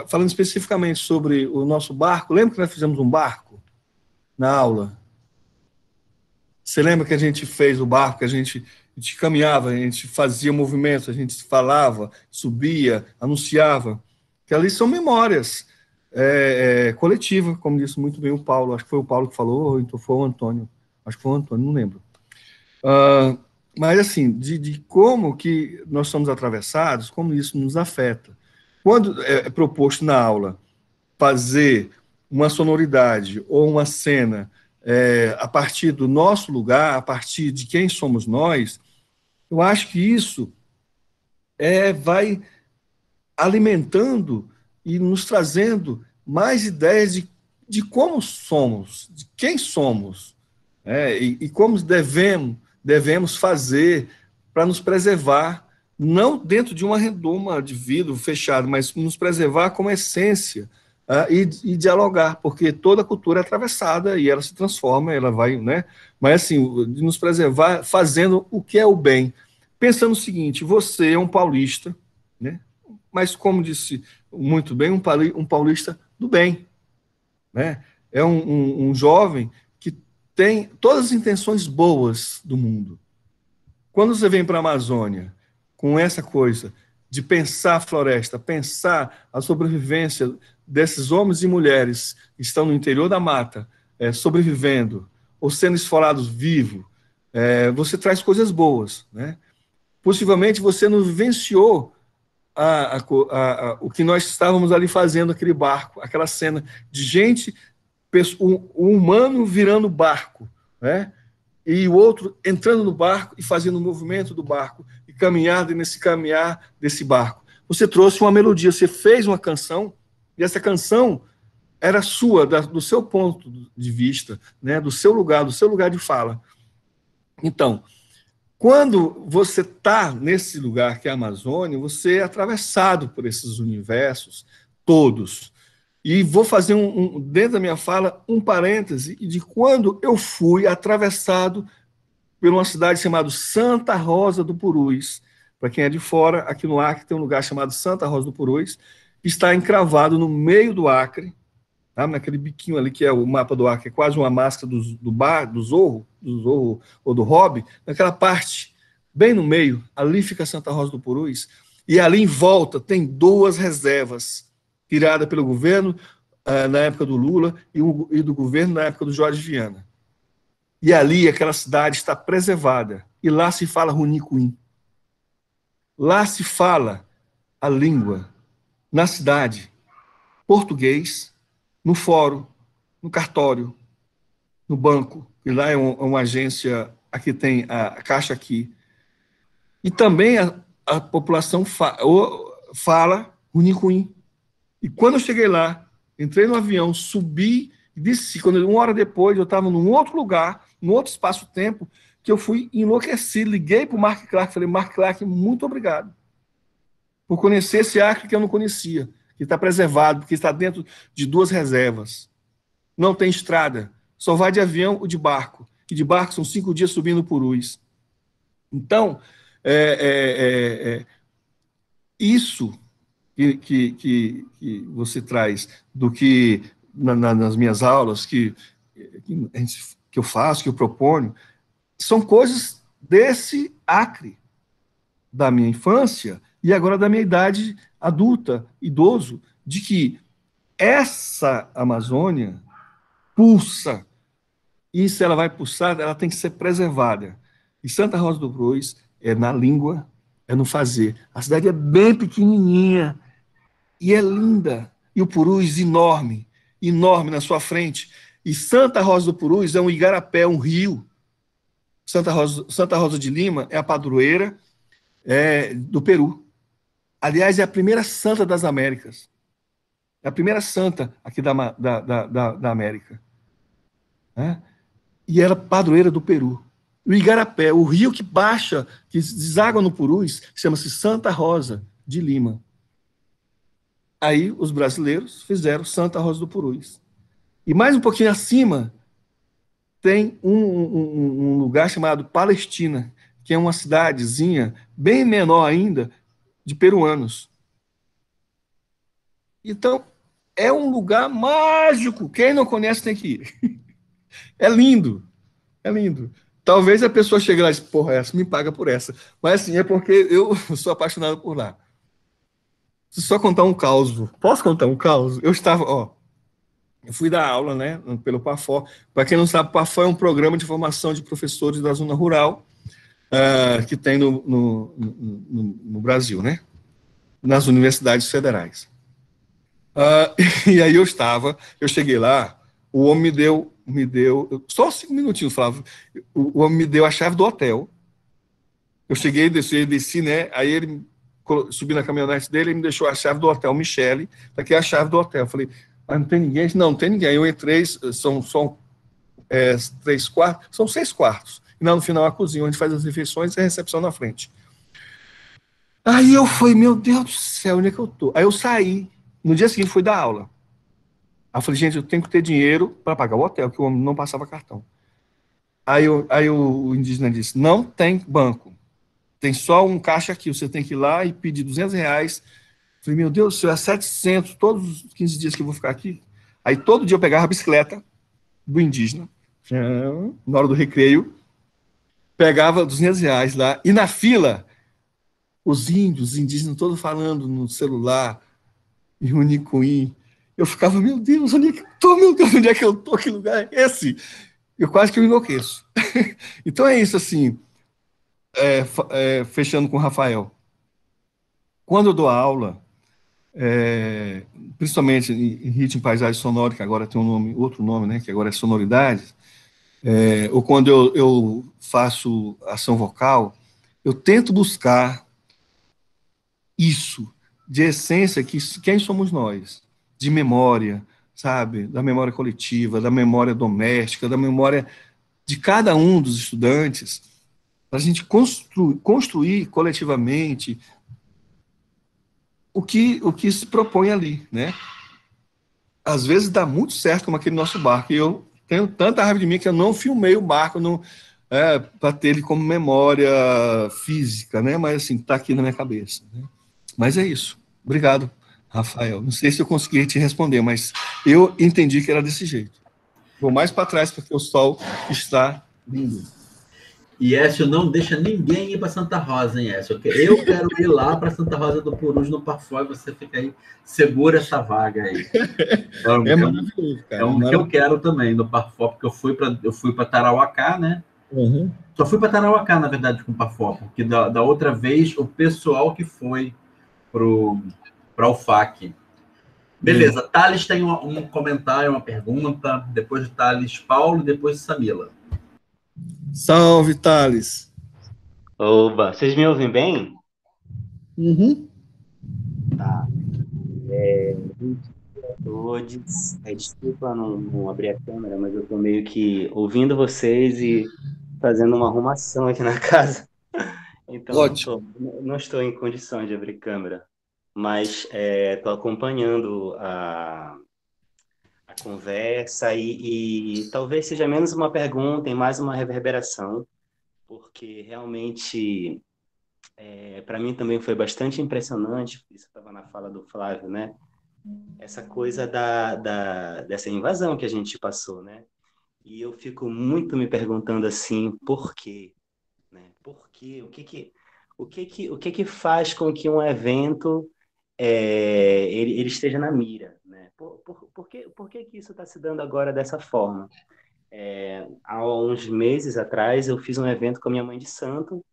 Falando especificamente sobre o nosso barco, lembra que nós fizemos um barco na aula? Você lembra que a gente fez o barco, que a gente caminhava, a gente fazia movimentos, a gente falava, subia, anunciava, que ali são memórias coletivas, como disse muito bem o Paulo, acho que foi o Paulo que falou, ou então foi o Antônio, acho que foi o Antônio, não lembro. Mas, assim, de como que nós somos atravessados, como isso nos afeta. Quando é proposto na aula fazer uma sonoridade ou uma cena a partir do nosso lugar, a partir de quem somos nós, eu acho que isso vai alimentando e nos trazendo mais ideias de como somos, de quem somos, e como devemos fazer para nos preservar, não dentro de uma redoma de vidro fechado, mas nos preservar como essência, e dialogar, porque toda cultura é atravessada e ela se transforma, ela vai, né? Mas assim, de nos preservar fazendo o que é o bem. Pensando o seguinte, você é um paulista, né? Mas como disse muito bem, um paulista do bem, né? É um jovem que tem todas as intenções boas do mundo. Quando você vem para a Amazônia com essa coisa de pensar a floresta, pensar a sobrevivência desses homens e mulheres que estão no interior da mata, sobrevivendo, ou sendo esfolados vivos, você traz coisas boas, né? Possivelmente você não vivenciou o que nós estávamos ali fazendo, aquele barco, aquela cena de gente, um humano virando barco, né? E o outro entrando no barco e fazendo o movimento do barco, e nesse caminhar desse barco. Você trouxe uma melodia, você fez uma canção, e essa canção era sua, do seu ponto de vista, né, do seu lugar de fala. Então, quando você está nesse lugar que é a Amazônia, você é atravessado por esses universos todos. E vou fazer, dentro da minha fala, um parêntese de quando eu fui atravessado por uma cidade chamada Santa Rosa do Purus. Para quem é de fora, aqui no Acre tem um lugar chamado Santa Rosa do Purus, que está encravado no meio do Acre, tá? Naquele biquinho ali que é o mapa do Acre, é quase uma máscara do Zorro ou do Hobby, naquela parte, bem no meio, ali fica Santa Rosa do Purus, e ali em volta tem 2 reservas, tirada pelo governo na época do Lula e do governo na época do Jorge Viana. E ali aquela cidade está preservada. E lá se fala Runicuim. Lá se fala a língua, na cidade, português, no fórum, no cartório, no banco. E lá é uma agência, aqui tem a Caixa aqui. E também a população fala Runicuim. E quando eu cheguei lá, entrei no avião, subi e desci. Uma hora depois, eu estava num outro lugar, num outro espaço-tempo, que eu fui enlouquecido. Liguei para o Mark Clark, falei, Mark Clark, muito obrigado por conhecer esse Acre que eu não conhecia, que está preservado, porque está dentro de 2 reservas. Não tem estrada, só vai de avião ou de barco. E de barco são 5 dias subindo o Purus. Então, isso que você traz do que nas minhas aulas que eu faço, que eu proponho, são coisas desse Acre, da minha infância e agora da minha idade adulta, idoso, de que essa Amazônia pulsa, e se ela vai pulsar, ela tem que ser preservada. E Santa Rosa do Purus é na língua, é no fazer. A cidade é bem pequenininha, e é linda, e o Purus enorme, enorme na sua frente. E Santa Rosa do Purus é um igarapé, um rio. Santa Rosa de Lima é a padroeira do Peru. Aliás, é a primeira santa das Américas. É a primeira santa aqui da América. Né? E era padroeira do Peru. O igarapé, o rio que baixa, que deságua no Purus, chama-se Santa Rosa de Lima. Aí os brasileiros fizeram Santa Rosa do Purus. E mais um pouquinho acima tem um lugar chamado Palestina, que é uma cidadezinha bem menor ainda, de peruanos. Então, é um lugar mágico. Quem não conhece tem que ir. É lindo. É lindo. Talvez a pessoa chegue lá e diz, porra, essa me paga por essa. Mas assim, é porque eu sou apaixonado por lá. Preciso só contar um caos. Posso contar um caos? Eu fui dar aula, né, pelo PAFOR. Para quem não sabe, o PAFOR é um programa de formação de professores da zona rural que tem no Brasil, né, nas universidades federais. E aí eu cheguei lá, o homem me deu me deu, só 5 minutinhos, Flávio, o homem me deu a chave do hotel. Eu cheguei, desci, né? Aí ele subi na caminhonete dele e me deixou a chave do hotel, Michele, tá aqui a chave do hotel. Eu falei, mas não tem ninguém? Não, não tem ninguém. Eu entrei, são 3 quartos, são 6 quartos. E lá no final a cozinha, onde faz as refeições, e a recepção na frente. Aí eu falei, meu Deus do céu, onde é que eu tô? Aí eu saí, no dia seguinte fui dar aula. Aí eu falei, gente, eu tenho que ter dinheiro para pagar o hotel, que o homem não passava cartão. Aí o indígena disse, não tem banco. Tem só um caixa aqui, você tem que ir lá e pedir R$200. Falei, meu Deus do céu, é 700 todos os 15 dias que eu vou ficar aqui. Aí todo dia eu pegava a bicicleta do indígena, na hora do recreio, pegava R$200 lá, e na fila, os indígenas todos falando no celular, em Runicuim. Eu ficava, meu Deus, onde é que eu tô? Meu Deus, onde é que eu tô? Que lugar é esse? Eu quase que eu enlouqueço. Então é isso, assim, fechando com o Rafael. Quando eu dou aula, principalmente em ritmo, paisagem sonora, que agora tem outro nome, né, que agora é sonoridade, ou quando eu faço ação vocal, eu tento buscar isso, de essência, quem somos nós, de memória, sabe, da memória coletiva, da memória doméstica, da memória de cada um dos estudantes, para a gente construir coletivamente o que se propõe ali, né? Às vezes dá muito certo, como aquele nosso barco, e eu tenho tanta raiva de mim que eu não filmei o barco para ter ele como memória física, né? Mas assim, está aqui na minha cabeça, né? Mas é isso. Obrigado, Rafael. Não sei se eu consegui te responder, mas eu entendi que era desse jeito. Vou mais para trás porque o sol está lindo. E Écio não deixa ninguém ir para Santa Rosa, hein, Écio? Eu quero ir lá para Santa Rosa do Purus no Parfó e você fica aí, segura essa vaga aí. É maravilhoso, cara. É um que eu quero também, no Parfó, porque eu fui para Tarauacá, né? Uhum. Só fui para Tarauacá, na verdade, com o Parfó, porque da outra vez o pessoal que foi para o FAC. Beleza, Thales tem um comentário, uma pergunta, depois de Thales, Paulo, e depois Samila. Salve, Thales. Oba, vocês me ouvem bem? Uhum. Tá. Todos. Desculpa não abrir a câmera, mas eu tô meio que ouvindo vocês e fazendo uma arrumação aqui na casa. Então não estou em condições de abrir câmera. Mas estou acompanhando a conversa e talvez seja menos uma pergunta e mais uma reverberação, porque realmente para mim também foi bastante impressionante, isso estava na fala do Flávio, né? Essa coisa dessa invasão que a gente passou, né? E eu fico muito me perguntando assim, por quê? Né? Por quê? O que faz com que um evento ele esteja na mira, né? Por que isso está se dando agora dessa forma? Há uns meses atrás eu fiz um evento com a minha mãe de santo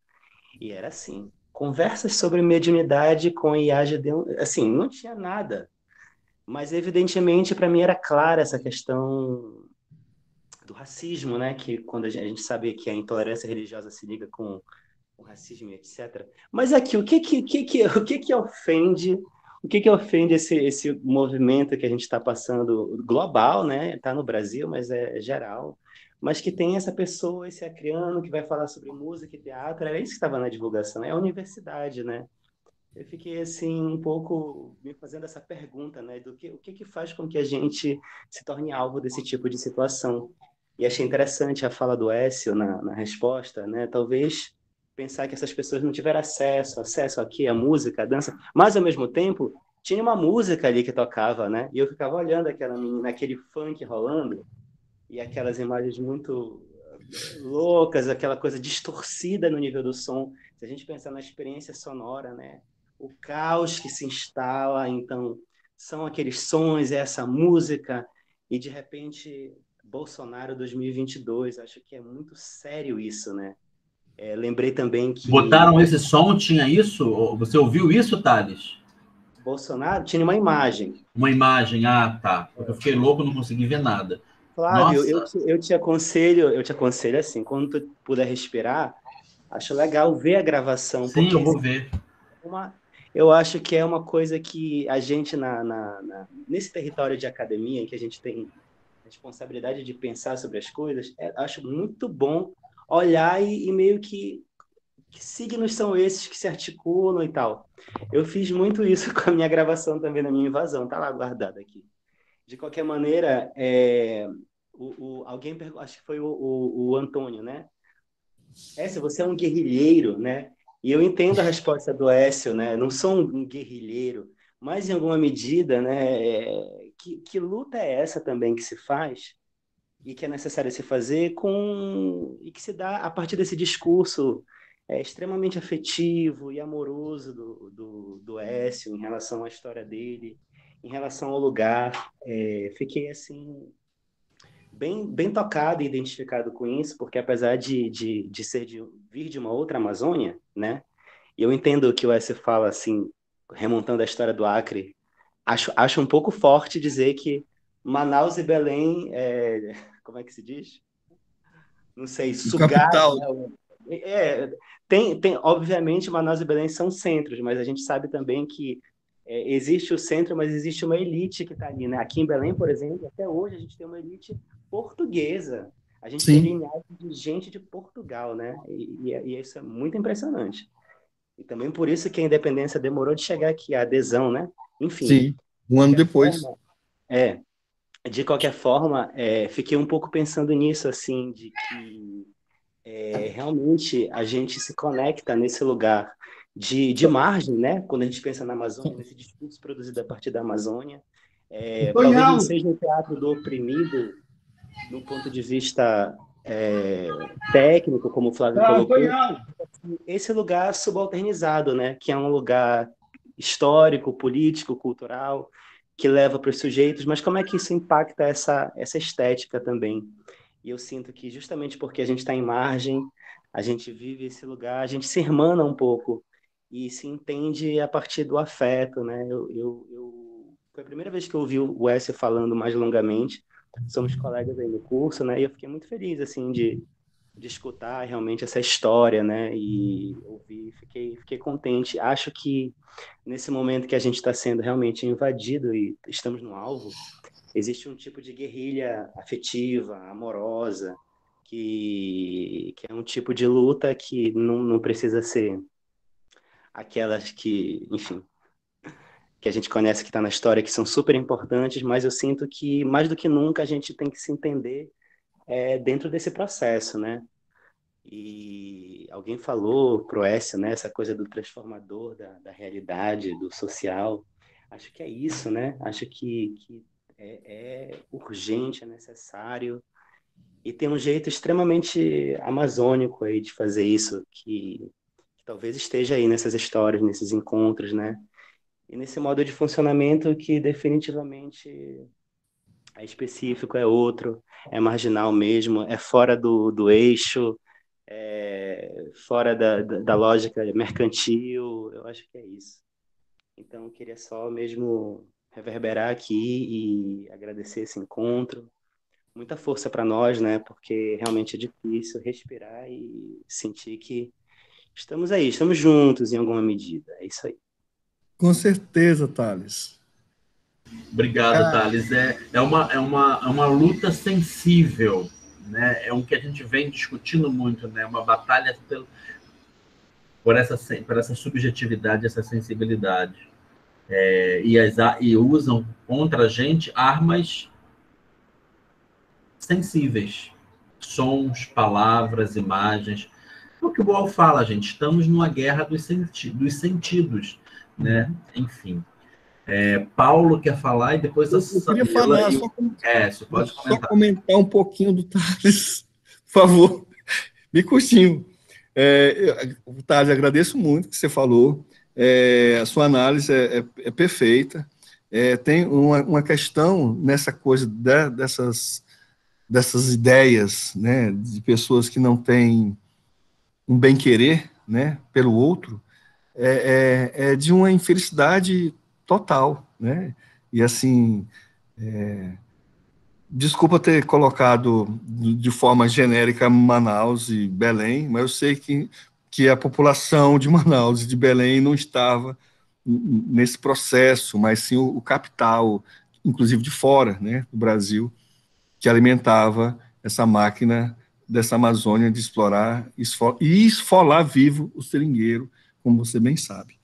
e era assim, conversas sobre mediunidade com IAGD, assim, não tinha nada, mas evidentemente para mim era clara essa questão do racismo, né? Que quando a gente sabe que a intolerância religiosa se liga com o racismo, etc. Mas aqui, o que ofende? O que ofende esse movimento que a gente está passando global, né? Está no Brasil, mas é geral. Mas que tem essa pessoa, esse acriano que vai falar sobre música e teatro. Era isso que estava na divulgação. É a universidade, né? Eu fiquei assim um pouco me fazendo essa pergunta, né? O que faz com que a gente se torne alvo desse tipo de situação? E achei interessante a fala do Écio na resposta, né? Talvez pensar que essas pessoas não tiveram acesso aqui à música, à dança, mas ao mesmo tempo tinha uma música ali que tocava, né? E eu ficava olhando aquela menina, aquele funk rolando e aquelas imagens muito loucas, aquela coisa distorcida no nível do som. Se a gente pensar na experiência sonora, né? O caos que se instala, então são aqueles sons, essa música e de repente Bolsonaro 2022, acho que é muito sério isso, né? Lembrei também que... Botaram esse som, tinha isso? Você ouviu isso, Thales? Bolsonaro tinha uma imagem. Uma imagem, tá. Porque eu fiquei louco, não consegui ver nada. Flávio, Nossa, eu te aconselho assim, quando tu puder respirar, acho legal ver a gravação, sim, porque eu vou ver. uma, eu acho que é uma coisa que a gente, nesse território de academia, em que a gente tem responsabilidade de pensar sobre as coisas, acho muito bom olhar e meio que signos são esses que se articulam e tal. Eu fiz muito isso com a minha gravação também, na minha invasão, tá lá guardado aqui. De qualquer maneira, alguém perguntou, acho que foi o Antônio, né? Écio, você é um guerrilheiro, né? E eu entendo a resposta do Écio, né? Não sou um guerrilheiro, mas em alguma medida, né? Que luta é essa também que se faz e que é necessário se fazer e que se dá a partir desse discurso extremamente afetivo e amoroso do Écio em relação à história dele, em relação ao lugar. Fiquei assim bem tocado e identificado com isso, porque apesar de vir de uma outra Amazônia, né? E eu entendo que o S fala assim, remontando a história do Acre, acho um pouco forte dizer que Manaus e Belém, como é que se diz? Não sei, O sugaram, capital. né? Obviamente, Manaus e Belém são centros, mas a gente sabe também que existe o centro, mas existe uma elite que está ali, né? Aqui em Belém, por exemplo, até hoje a gente tem uma elite portuguesa. A gente tem Sim, linhagem de gente de Portugal, né? E isso é muito impressionante. E também por isso que a independência demorou de chegar aqui, a adesão, né? Enfim, sim. de Um ano qualquer depois. forma, fiquei um pouco pensando nisso, assim, de que realmente a gente se conecta nesse lugar de margem, né? Quando a gente pensa na Amazônia, nesse discurso produzido a partir da Amazônia. Talvez não Tonhão! seja um teatro do oprimido no ponto de vista técnico, como o Flávio Ah, colocou, Tonhão! esse lugar subalternizado, né? Que é um lugar histórico, político, cultural, que leva para os sujeitos, mas como é que isso impacta essa estética também? E eu sinto que justamente porque a gente está em margem, a gente vive esse lugar, a gente se irmana um pouco e se entende a partir do afeto, né? Foi a primeira vez que eu ouvi o Wes falando mais longamente. Somos colegas aí no curso, né? E eu fiquei muito feliz, assim, de escutar realmente essa história, né? E ouvir, fiquei contente. Acho que nesse momento que a gente está sendo realmente invadido e estamos no alvo, existe um tipo de guerrilha afetiva, amorosa, que é um tipo de luta que não precisa ser aquelas que, enfim, que a gente conhece que está na história, que são super importantes, mas eu sinto que, mais do que nunca, a gente tem que se entender dentro desse processo, né? E alguém falou pro Écio, né, essa coisa do transformador da realidade, do social. Acho que é isso, né? Acho que é urgente, é necessário. E tem um jeito extremamente amazônico aí de fazer isso, que talvez esteja aí nessas histórias, nesses encontros, né? E nesse modo de funcionamento que definitivamente é específico, é outro, é marginal mesmo, é fora do eixo, fora da lógica mercantil, eu acho que é isso. Então, eu queria só mesmo reverberar aqui e agradecer esse encontro. Muita força para nós, né? Porque realmente é difícil respirar e sentir que estamos aí, estamos juntos em alguma medida. É isso aí. Com certeza, Thales. Obrigado, Thales. É uma luta sensível, né? É um que a gente vem discutindo muito, né? Uma batalha por essa subjetividade, essa sensibilidade. E usam contra a gente armas sensíveis. Sons, palavras, imagens. É o que o Boal fala, gente. Estamos numa guerra dos sentidos, né? Enfim. Paulo quer falar e depois a Eu queria Samila falar, e o Écio. Pode só comentar. comentar um pouquinho do Thales, por favor, me curtinho. Thales, agradeço muito o que você falou. A sua análise é perfeita. Tem uma questão nessa coisa dessas ideias, né, de pessoas que não têm um bem-querer, né, pelo outro, de uma infelicidade total, né? E assim, Desculpa ter colocado de forma genérica Manaus e Belém, mas eu sei que a população de Manaus e de Belém não estava nesse processo, mas sim o capital, inclusive de fora, né, do Brasil, que alimentava essa máquina dessa Amazônia de explorar e esfolar vivo o seringueiro, como você bem sabe.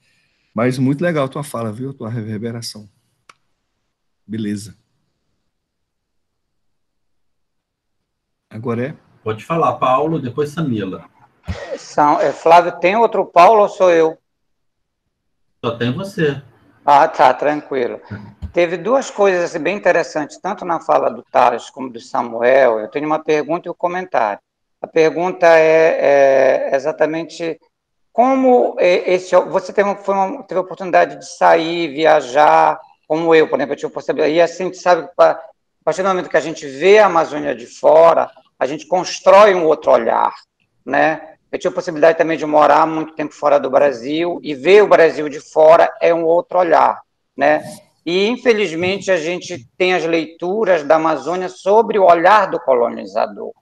Mas muito legal a tua fala, viu? A tua reverberação. Beleza. Agora é? Pode falar, Paulo, depois Samila. Flávio, tem outro Paulo ou sou eu? Só tem você. Ah, tá, tranquilo. Teve duas coisas assim, bem interessantes, tanto na fala do Tales como do Samuel. Eu tenho uma pergunta e um comentário. A pergunta é exatamente como você teve a oportunidade de sair, viajar, como eu, por exemplo, eu tive a possibilidade. E assim, sabe, a partir do momento que a gente vê a Amazônia de fora, a gente constrói um outro olhar, né? Eu tive a possibilidade também de morar muito tempo fora do Brasil, e ver o Brasil de fora é um outro olhar, né? E, infelizmente, a gente tem as leituras da Amazônia sobre o olhar do colonizador.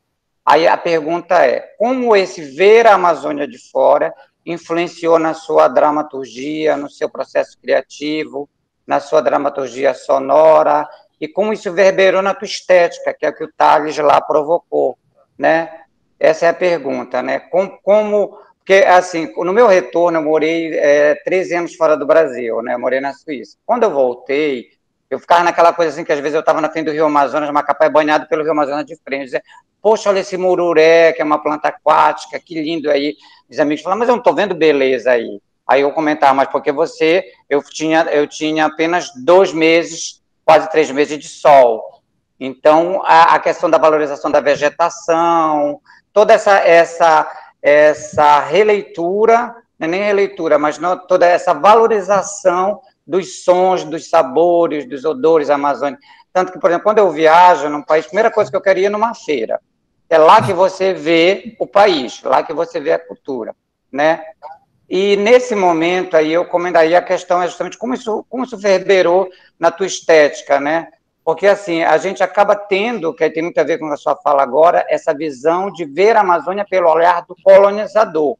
Aí a pergunta é, como esse ver a Amazônia de fora influenciou na sua dramaturgia, no seu processo criativo, na sua dramaturgia sonora, e como isso verberou na tua estética, que é o que o Tales lá provocou, né? Essa é a pergunta, né? Porque, assim, no meu retorno, eu morei 13 anos fora do Brasil, né? Eu morei na Suíça. Quando eu voltei, eu ficava naquela coisa assim, que às vezes eu estava na frente do Rio Amazonas, Macapá é banhado pelo Rio Amazonas de frente, dizia, poxa, olha esse mururé, que é uma planta aquática, que lindo aí. Os amigos falavam, mas eu não estou vendo beleza aí. Aí eu comentava, mas porque eu tinha apenas 2 meses, quase 3 meses de sol. Então, a questão da valorização da vegetação, toda essa releitura, não é nem releitura, mas não, toda essa valorização dos sons, dos sabores, dos odores amazônicos. Tanto que, por exemplo, quando eu viajo num país, a primeira coisa que eu queria ir numa feira. É lá que você vê o país, lá que você vê a cultura, né? E nesse momento aí eu comentaria a questão é justamente como isso verberou na tua estética, né? Porque assim, a gente acaba tendo, que tem muito a ver com a sua fala agora, essa visão de ver a Amazônia pelo olhar do colonizador.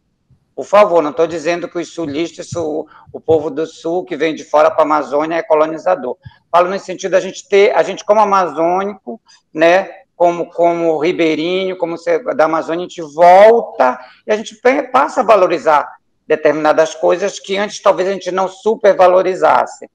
Por favor, não estou dizendo que os sulistas, o povo do sul que vem de fora para a Amazônia é colonizador. Falo no sentido da gente a gente como amazônico, né, como ribeirinho, como da Amazônia, a gente volta e a gente passa a valorizar determinadas coisas que antes talvez a gente não supervalorizasse.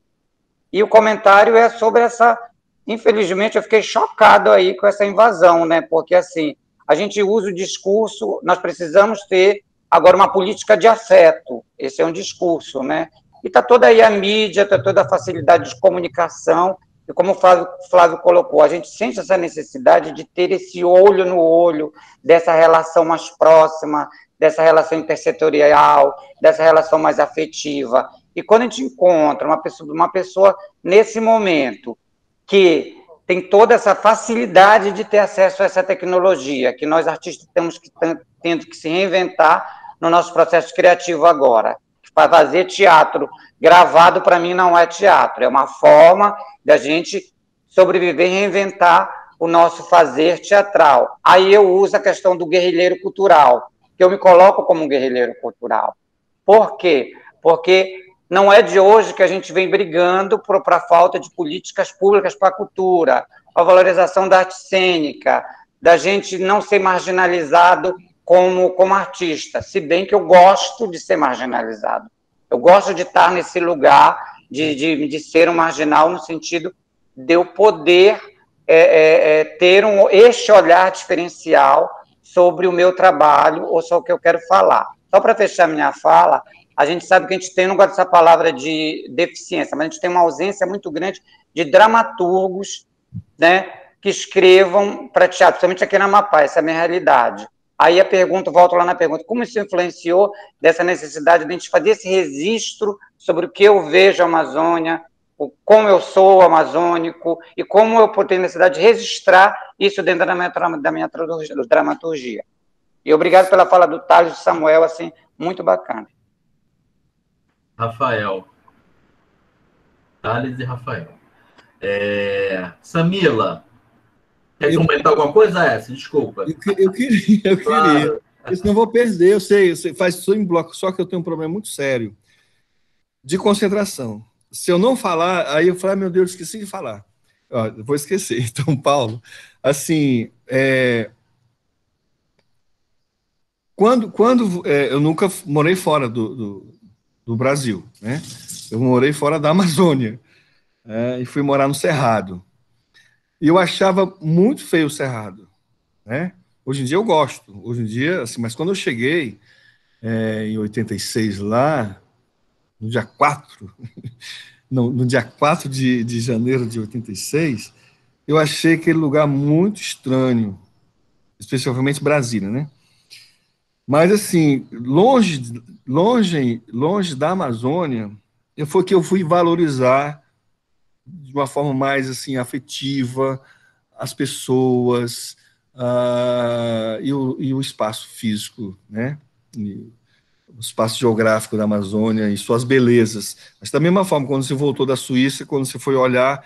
E o comentário é sobre essa... Infelizmente, eu fiquei chocado aí com essa invasão, né? Porque, assim, a gente usa o discurso, nós precisamos ter agora uma política de afeto, esse é um discurso, né? E está toda aí a mídia, está toda a facilidade de comunicação, e como o Flávio colocou, a gente sente essa necessidade de ter esse olho no olho, dessa relação mais próxima, dessa relação intersetorial, dessa relação mais afetiva. E quando a gente encontra uma pessoa nesse momento que tem toda essa facilidade de ter acesso a essa tecnologia, que nós artistas tendo que se reinventar no nosso processo criativo agora. Para fazer teatro gravado, para mim, não é teatro, é uma forma da gente sobreviver e reinventar o nosso fazer teatral. Aí eu uso a questão do guerrilheiro cultural, que eu me coloco como um guerrilheiro cultural. Por quê? Porque não é de hoje que a gente vem brigando para a falta de políticas públicas para a cultura, a valorização da arte cênica, da gente não ser marginalizado como artista, se bem que eu gosto de ser marginalizado. Eu gosto de estar nesse lugar de ser um marginal no sentido de eu poder ter este olhar diferencial sobre o meu trabalho ou sobre o que eu quero falar. Só para fechar minha fala, a gente sabe que a gente tem, não gosto dessa palavra de deficiência, mas a gente tem uma ausência muito grande de dramaturgos, né, que escrevam para teatro, principalmente aqui na Amapá, essa é a minha realidade. Aí a pergunta, volto lá na pergunta, como isso influenciou dessa necessidade de a gente fazer esse registro sobre o que eu vejo a Amazônia, como eu sou amazônico e como eu tenho necessidade de registrar isso dentro da minha dramaturgia. E obrigado pela fala do Thales e do Samuel, assim, muito bacana. Rafael. Thales e Rafael. Samila, Quer comentar alguma coisa, essa? Desculpa. Eu queria. Claro. Porque senão eu vou perder, eu sei, faz só em bloco, só que eu tenho um problema muito sério de concentração. Se eu não falar, aí eu falo, meu Deus, esqueci de falar. Ó, eu vou esquecer. Então, Paulo, assim, eu nunca morei fora do Brasil, né? Eu morei fora da Amazônia, e fui morar no Cerrado. E eu achava muito feio o Cerrado, né? Hoje em dia eu gosto, hoje em dia, assim, mas quando eu cheguei em 86 lá, no dia 4, no dia 4 de janeiro de 86, eu achei aquele lugar muito estranho, especialmente Brasília, né? Mas, assim, longe da Amazônia, foi que eu fui valorizar de uma forma mais, assim, afetiva as pessoas, e o espaço físico, né? E o espaço geográfico da Amazônia e suas belezas. Mas, da mesma forma, quando você voltou da Suíça, quando você foi olhar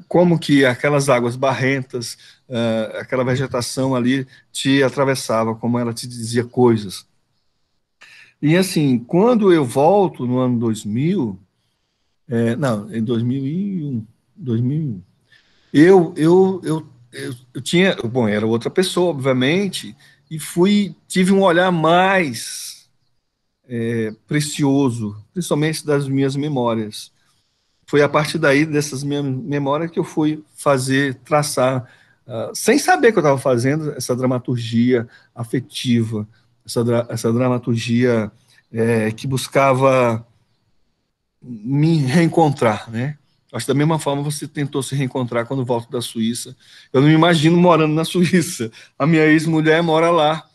como que aquelas águas barrentas, aquela vegetação ali te atravessava, como ela te dizia coisas. E assim, quando eu volto no ano 2000, não, em 2001, eu tinha, bom, era outra pessoa, obviamente, e tive um olhar mais precioso, principalmente das minhas memórias. Foi a partir daí, dessas minhas memórias, que eu fui traçar, sem saber que eu estava fazendo, essa dramaturgia afetiva, essa dramaturgia que buscava me reencontrar, né? Acho que da mesma forma você tentou se reencontrar quando volta da Suíça. Eu não me imagino morando na Suíça. A minha ex-mulher mora lá,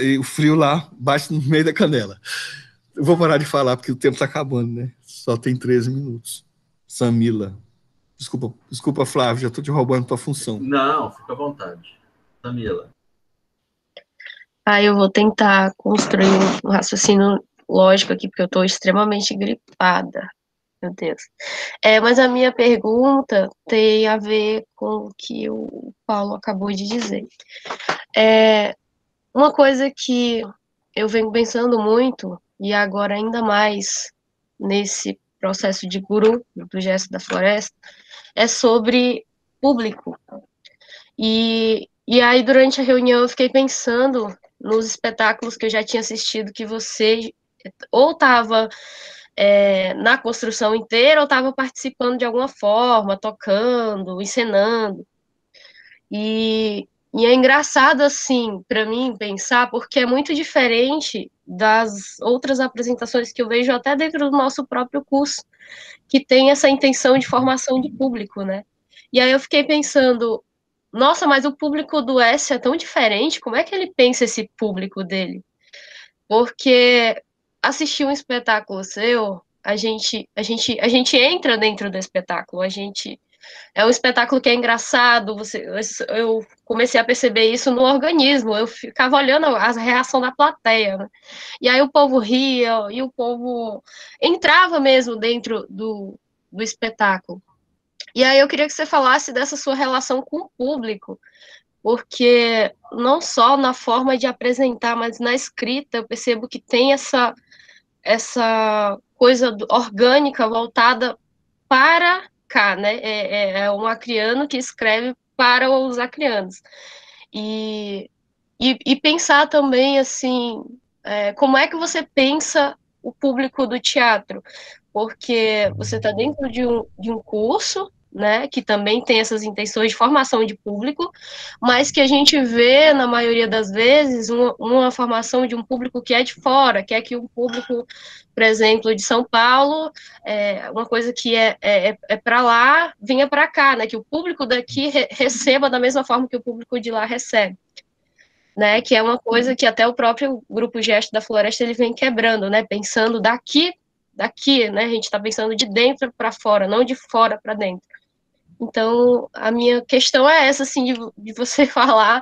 e o frio lá bate no meio da canela. Eu vou parar de falar porque o tempo está acabando, né? Só tem 13 minutos. Samila. Desculpa, Flávio, já estou te roubando tua função. Não, fica à vontade. Samila. Eu vou tentar construir um raciocínio lógico aqui, porque eu estou extremamente gripada. Meu Deus. Mas a minha pergunta tem a ver com o que o Paulo acabou de dizer. Uma coisa que eu venho pensando muito, e agora ainda mais nesse processo de guru, do Gesto da Floresta, é sobre público. E aí, durante a reunião, eu fiquei pensando nos espetáculos que eu já tinha assistido, que você ou estava na construção inteira, ou estava participando de alguma forma, tocando, encenando. E é engraçado, assim, para mim, pensar, porque é muito diferente das outras apresentações que eu vejo até dentro do nosso próprio curso, que tem essa intenção de formação de público, né? E aí eu fiquei pensando, nossa, mas o público do S é tão diferente, como é que ele pensa esse público dele? Porque assistir um espetáculo seu, a gente entra dentro do espetáculo, é um espetáculo que é engraçado, eu comecei a perceber isso no organismo, eu ficava olhando a reação da plateia, né? E aí o povo ria, e o povo entrava mesmo dentro do espetáculo. E aí eu queria que você falasse dessa sua relação com o público, porque não só na forma de apresentar, mas na escrita, eu percebo que tem essa coisa orgânica voltada para cá, né? É um acriano que escreve para os acrianos. E pensar também, assim, como é que você pensa o público do teatro? Porque você está dentro de um curso, né, que também tem essas intenções de formação de público, mas que a gente vê, na maioria das vezes, uma formação de um público que é de fora, que é que um público, por exemplo, de São Paulo, uma coisa que é para lá, vinha para cá, né, que o público daqui receba da mesma forma que o público de lá recebe. Né, que é uma coisa que até o próprio Grupo Gesto da Floresta ele vem quebrando, né, pensando daqui, né, a gente está pensando de dentro para fora, não de fora para dentro. Então, a minha questão é essa, assim, de você falar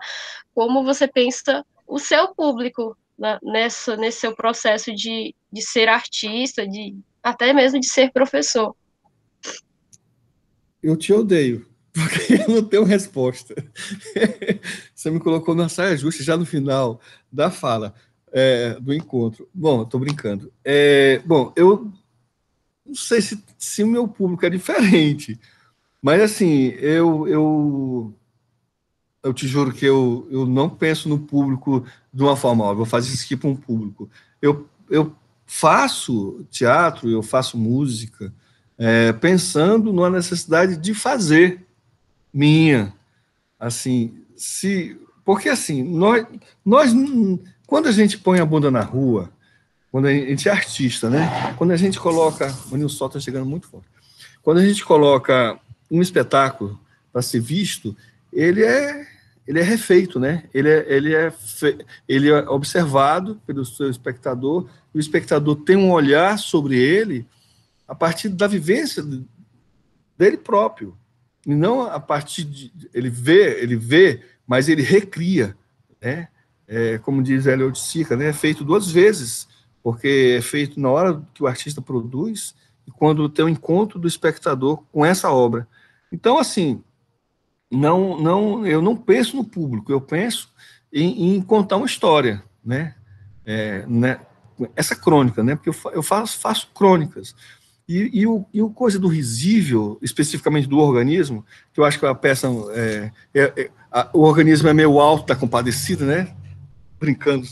como você pensa o seu público, né, nesse seu processo de ser artista, até mesmo de ser professor. Eu te odeio, porque eu não tenho resposta. Você me colocou na saia justa já no final da fala, do encontro. Bom, estou brincando. Bom, eu não sei se o meu público é diferente, mas assim, eu te juro que eu não penso no público de uma forma, ó, vou fazer isso aqui para um público. Eu faço teatro, eu faço música, pensando numa necessidade de fazer minha. Assim, porque assim, nós, quando a gente põe a bunda na rua, quando a gente é artista, né? Quando a gente coloca, o sol está chegando muito forte. Quando a gente coloca um espetáculo para ser visto, ele é refeito, né? Ele é observado pelo seu espectador, e o espectador tem um olhar sobre ele a partir da vivência dele próprio, e não a partir de ele vê, mas ele recria, né? Como diz Hélio de Sica, né? É feito duas vezes, porque é feito na hora que o artista produz e quando tem o encontro do espectador com essa obra. Então, assim, eu não penso no público, eu penso em contar uma história, né? Essa crônica, né? Porque eu faço crônicas. E o coisa do risível, especificamente do organismo, que eu acho que a peça o organismo é meio alto da Compadecida, né? Brincando,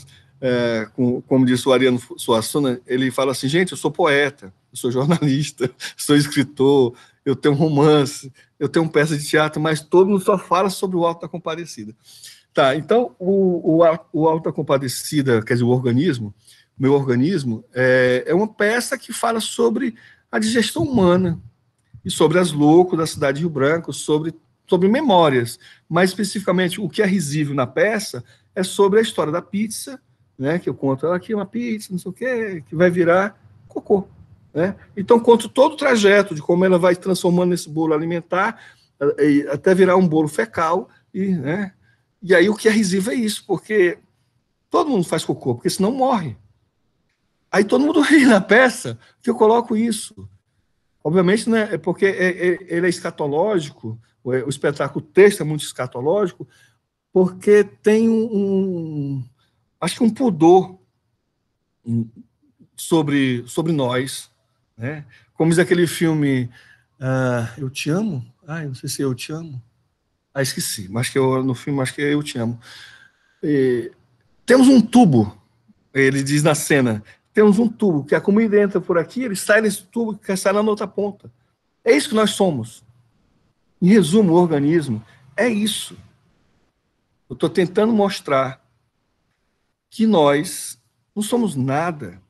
como disse o Ariano Suassuna, ele fala assim: gente, eu sou poeta, eu sou jornalista, sou escritor, eu tenho um romance, eu tenho uma peça de teatro, mas todo mundo só fala sobre o Alto da Compadecida. Tá, então o Alto da Compadecida, quer dizer, o meu organismo, é uma peça que fala sobre a digestão humana e sobre as loucas da cidade de Rio Branco, sobre memórias. Mais especificamente, o que é risível na peça é sobre a história da pizza, né, que eu conto aqui, uma pizza, não sei o quê, que vai virar cocô. Né? Então, conto todo o trajeto de como ela vai transformando esse bolo alimentar até virar um bolo fecal. Né? E aí o que é risível é isso, porque todo mundo faz cocô, porque senão morre. Aí todo mundo ri na peça que eu coloco isso. Obviamente, né, é porque ele é escatológico, o espetáculo, o texto é muito escatológico, porque tem acho que um pudor sobre nós, né? Como diz aquele filme Eu Te Amo? Não sei se é Eu Te Amo. Esqueci, mas que no filme acho que é Eu Te Amo. Temos um tubo, ele diz na cena, temos um tubo, que a comida entra por aqui, ele sai nesse tubo, que sai lá na outra ponta. É isso que nós somos. Em resumo, o organismo é isso. Eu estou tentando mostrar que nós não somos nada.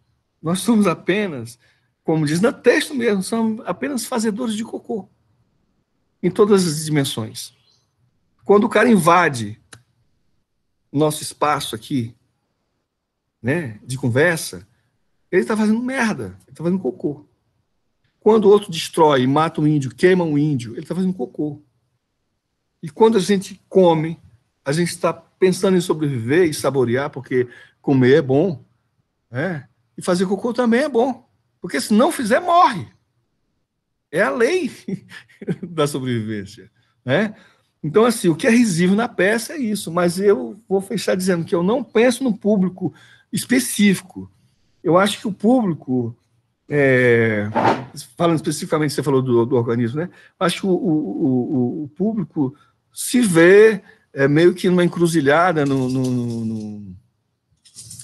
Nós somos apenas, como diz no texto mesmo, somos apenas fazedores de cocô. Em todas as dimensões. Quando o cara invade o nosso espaço aqui, né, de conversa, ele está fazendo merda, ele está fazendo cocô. Quando o outro destrói, mata um índio, queima um índio, ele está fazendo cocô. E quando a gente come, a gente está pensando em sobreviver e saborear, porque comer é bom, né? E fazer cocô também é bom, porque se não fizer, morre. É a lei da sobrevivência, né? Então, assim, o que é risível na peça é isso, mas eu vou fechar dizendo que eu não penso no público específico. Eu acho que o público, falando especificamente, você falou do organismo, né? Acho que o público se vê meio que numa encruzilhada,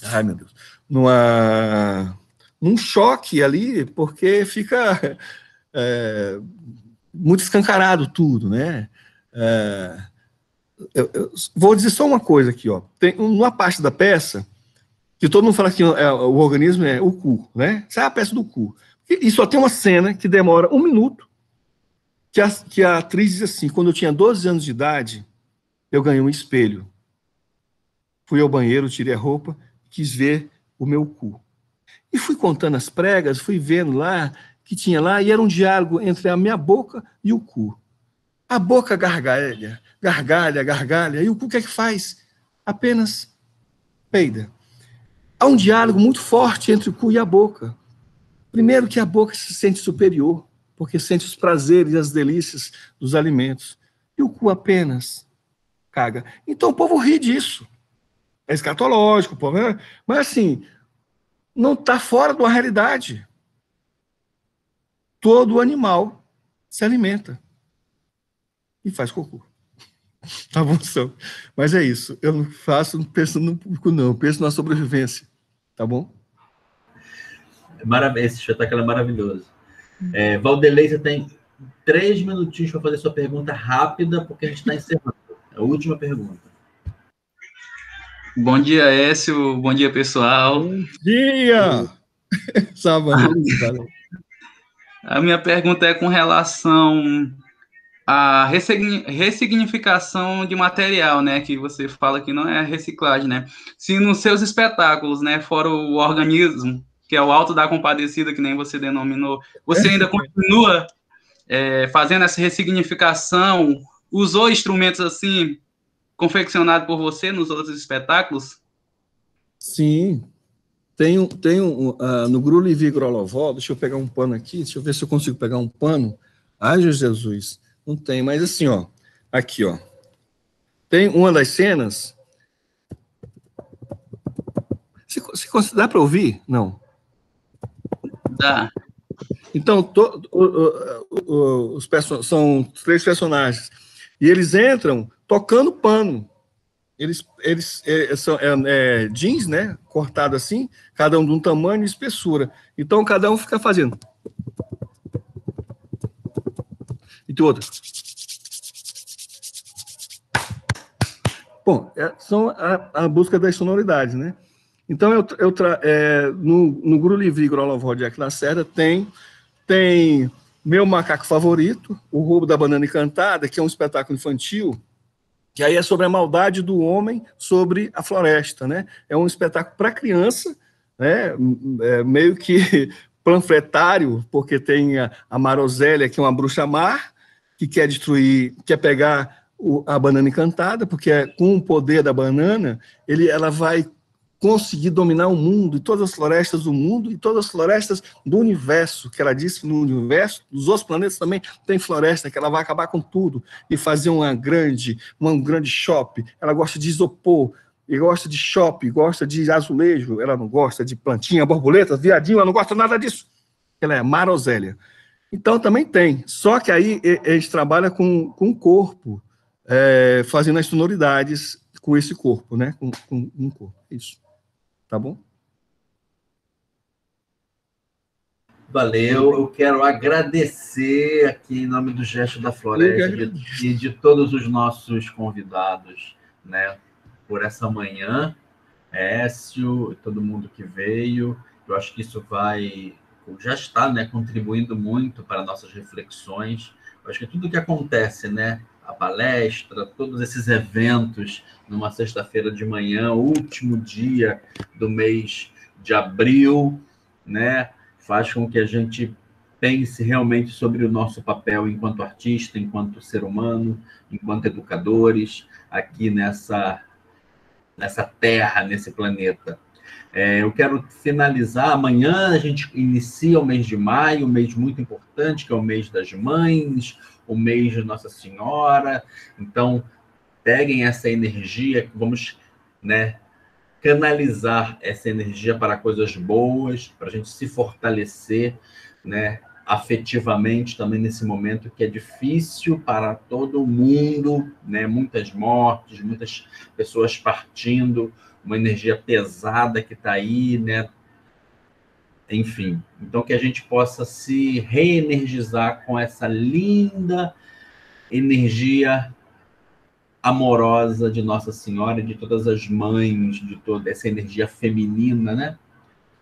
ai, meu Deus, num choque ali, porque fica muito escancarado tudo, né? Eu vou dizer só uma coisa aqui, ó. Tem uma parte da peça que todo mundo fala que o organismo é o cu, né? Essa é a peça do cu. E só tem uma cena que demora 1 minuto, que a atriz diz assim: quando eu tinha 12 anos de idade, eu ganhei um espelho. Fui ao banheiro, tirei a roupa, quis ver o meu cu. E fui contando as pregas, fui vendo lá, que tinha lá, e era um diálogo entre a minha boca e o cu. A boca gargalha, gargalha, gargalha, e o cu o que é que faz? Apenas peida. Há um diálogo muito forte entre o cu e a boca. Primeiro que a boca se sente superior. porque sente os prazeres e as delícias dos alimentos. E o cu apenas caga. Então o povo ri disso. É escatológico, o povo, né? Mas assim, não está fora de uma realidade. Todo animal se alimenta e faz cocô. Tá bom, são. Mas é isso. Eu não penso no público, não. Eu penso na sobrevivência. Tá bom? Esse espetáculo é maravilhoso. Valdelei, você tem 3 minutinhos para fazer sua pergunta rápida, porque a gente está encerrando. A última pergunta. Bom dia, Écio. Bom dia, pessoal. Bom dia! Sábado. A minha pergunta é com relação à ressignificação de material, né? Que você fala que não é reciclagem, né? Se nos seus espetáculos, né? Fora o organismo, que é o Alto da Compadecida, que nem você denominou, você ainda continua fazendo essa ressignificação? Usou instrumentos assim confeccionados por você nos outros espetáculos? Sim. Tem no Gru Livre Grolovó, deixa eu pegar um pano aqui, deixa eu ver se eu consigo pegar um pano. Ai, Jesus, não tem, mas assim, ó, aqui, ó. Tem uma das cenas. Dá para ouvir? Não. Dá. Então, são 3 personagens. E eles entram tocando pano. Eles são jeans, né? Cortado assim, cada um de um tamanho e espessura. Então, cada um fica fazendo. E tem outro. Bom, são a busca das sonoridades, né? Então, no Gru Livre Grolovó de Aqui na Serra tem meu macaco favorito, o Roubo da Banana Encantada, que é um espetáculo infantil, que aí é sobre a maldade do homem sobre a floresta, né? É um espetáculo para criança, né? Meio que panfletário, porque tem a Marosélia, que é uma bruxa má, que quer pegar a banana encantada, porque com o poder da banana, ela vai conseguir dominar o mundo, e todas as florestas do mundo, e todas as florestas do universo, que ela disse que no universo, dos outros planetas também tem floresta, que ela vai acabar com tudo, e fazer um grande shopping. Ela gosta de isopor, e gosta de shopping, gosta de azulejo, ela não gosta de plantinha, borboleta, viadinho, ela não gosta nada disso. Ela é Marosélia. Então também tem, só que aí a gente trabalha com o corpo, fazendo as sonoridades com esse corpo, né? Com um corpo, isso. Tá bom? Valeu, eu quero agradecer aqui em nome do Gesto da Floresta e de todos os nossos convidados, né, por essa manhã, Écio, todo mundo que veio. Eu acho que isso já está, né, contribuindo muito para nossas reflexões. Eu acho que tudo que acontece, né, a palestra, todos esses eventos numa sexta-feira de manhã, último dia do mês de abril, né, faz com que a gente pense realmente sobre o nosso papel enquanto artista, enquanto ser humano, enquanto educadores, aqui nessa terra, nesse planeta. Eu quero finalizar. Amanhã a gente inicia o mês de maio, um mês muito importante, que é o mês das mães, o mês de Nossa Senhora. Então, peguem essa energia, vamos, né, canalizar essa energia para coisas boas, para a gente se fortalecer, né, afetivamente também nesse momento que é difícil para todo mundo, né, muitas mortes, muitas pessoas partindo, uma energia pesada que está aí, né? Enfim, então que a gente possa se reenergizar com essa linda energia amorosa de Nossa Senhora e de todas as mães, de toda essa energia feminina, né?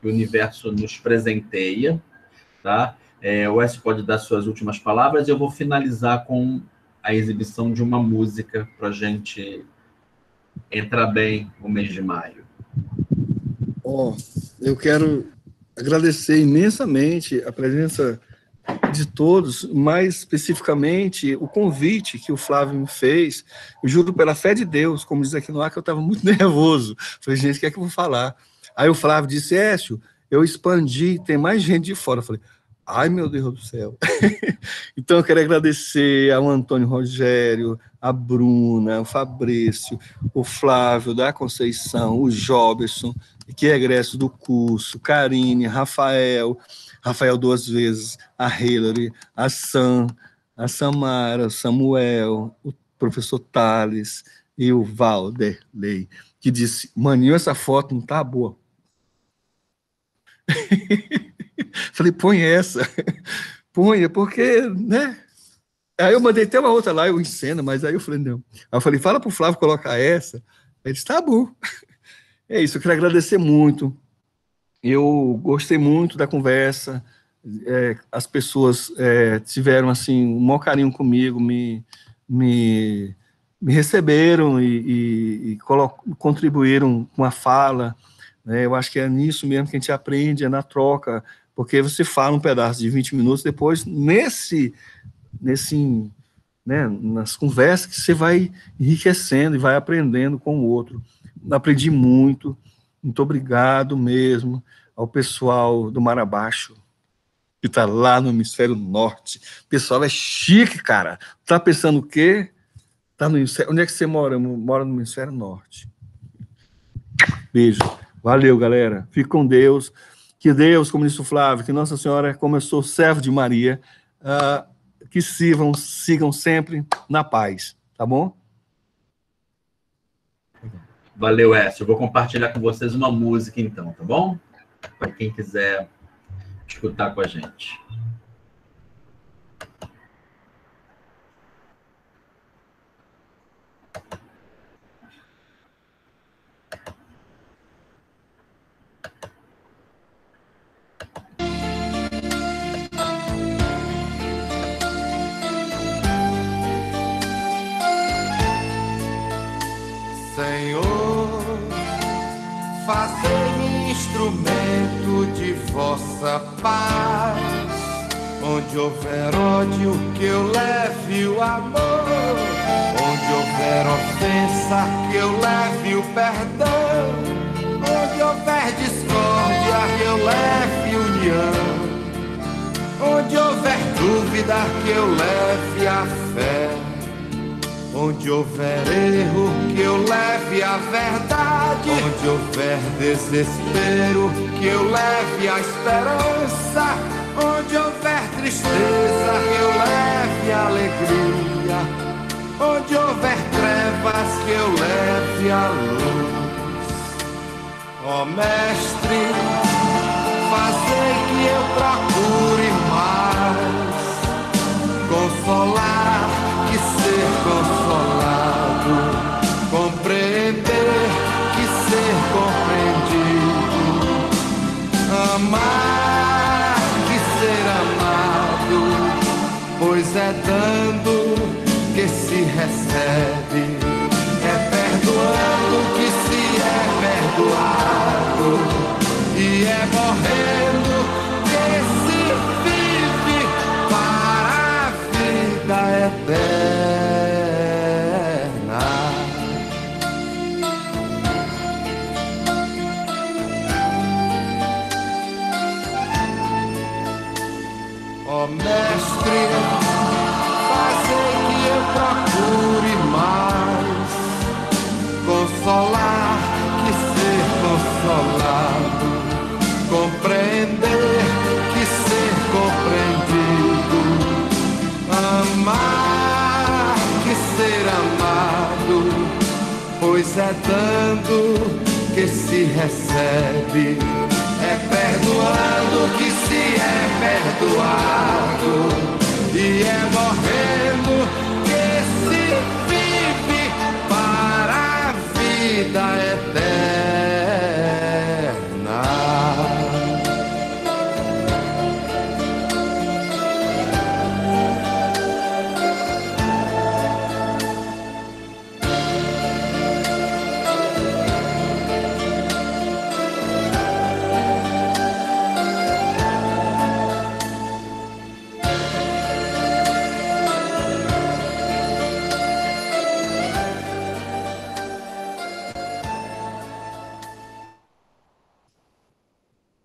Que o universo nos presenteia, tá? O Écio pode dar suas últimas palavras e eu vou finalizar com a exibição de uma música para a gente entrar bem no mês de maio. Eu quero agradecer imensamente a presença de todos, mais especificamente o convite que o Flávio me fez. Eu juro pela fé de Deus, como diz aqui no ar, que eu estava muito nervoso. Falei, gente, o que é que eu vou falar? Aí o Flávio disse, Écio, eu expandi, tem mais gente de fora. Eu falei, Ai, meu Deus do céu. Então, eu quero agradecer ao Antônio Rogério, a Bruna, o Fabrício, o Flávio da Conceição, o Joberson, que é egresso do curso, Karine, Rafael 2 vezes, a Hillary, a Sam, a Samara, o Samuel, o professor Thales e o Valderlei, que disse, maninho, essa foto não tá boa. Falei, põe essa. Ponha, porque, né? Aí eu mandei até uma outra lá, eu enceno, mas aí eu falei, não. Aí eu falei, fala pro Flávio colocar essa. Ele disse, tá bom. É isso, eu quero agradecer muito. Eu gostei muito da conversa. As pessoas tiveram, assim, um maior carinho comigo, me, me receberam e contribuíram com a fala. Né? Eu acho que é nisso mesmo que a gente aprende, é na troca, porque você fala um pedaço de 20 minutos, depois, né, nas conversas, que você vai enriquecendo e vai aprendendo com o outro. Aprendi muito obrigado mesmo ao pessoal do Mar Abaixo, que está lá no hemisfério norte. O pessoal é chique, cara. Tá pensando o quê? Tá no hemisfério... Onde é que você mora? Eu moro no hemisfério norte. Beijo. Valeu, galera. Fique com Deus. Que Deus, como disse o Flávio, que Nossa Senhora, como eu sou servo de Maria, que sigam sempre na paz. Tá bom? Valeu, Écio. Eu vou compartilhar com vocês uma música, então, tá bom? Para quem quiser escutar com a gente. Senhor, fazei-me instrumento de vossa paz. Onde houver ódio, que eu leve o amor. Onde houver ofensa, que eu leve o perdão. Onde houver discórdia, que eu leve união. Onde houver dúvida, que eu leve a fé. Onde houver erro, que eu leve a verdade. Onde houver desespero, que eu leve a esperança. Onde houver tristeza, que eu leve a alegria. Onde houver trevas, que eu leve a luz. Ó Mestre, fazei que eu procure mais consolar que ser consolado, compreender que ser compreendido, amar que ser amado, pois é dando que se recebe, é perdoando que se é perdoado, e é morrendo que se vive para a vida eterna. Ó Mestre, fazei que eu procure mais consolar que ser consolado, compreender que ser compreendido, amar que ser amado, pois é dando que se recebe, é perdoando que se é perdoado, e é morrendo que se vive para a vida eterna.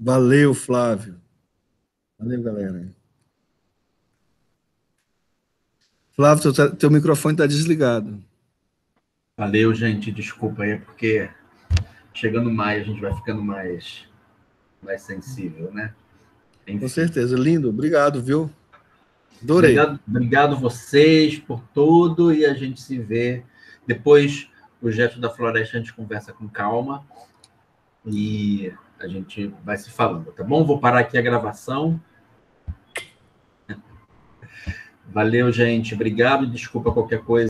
Valeu, Flávio. Valeu, galera. Flávio, teu microfone está desligado. Valeu, gente. Desculpa aí, porque chegando mais, a gente vai ficando mais sensível, né? Enfim. Com certeza. Lindo. Obrigado, viu? Adorei. Obrigado vocês por tudo e a gente se vê. Depois, o projeto da floresta, a gente conversa com calma e a gente vai se falando, tá bom? Vou parar aqui a gravação. Valeu, gente. Obrigado. Desculpa qualquer coisa.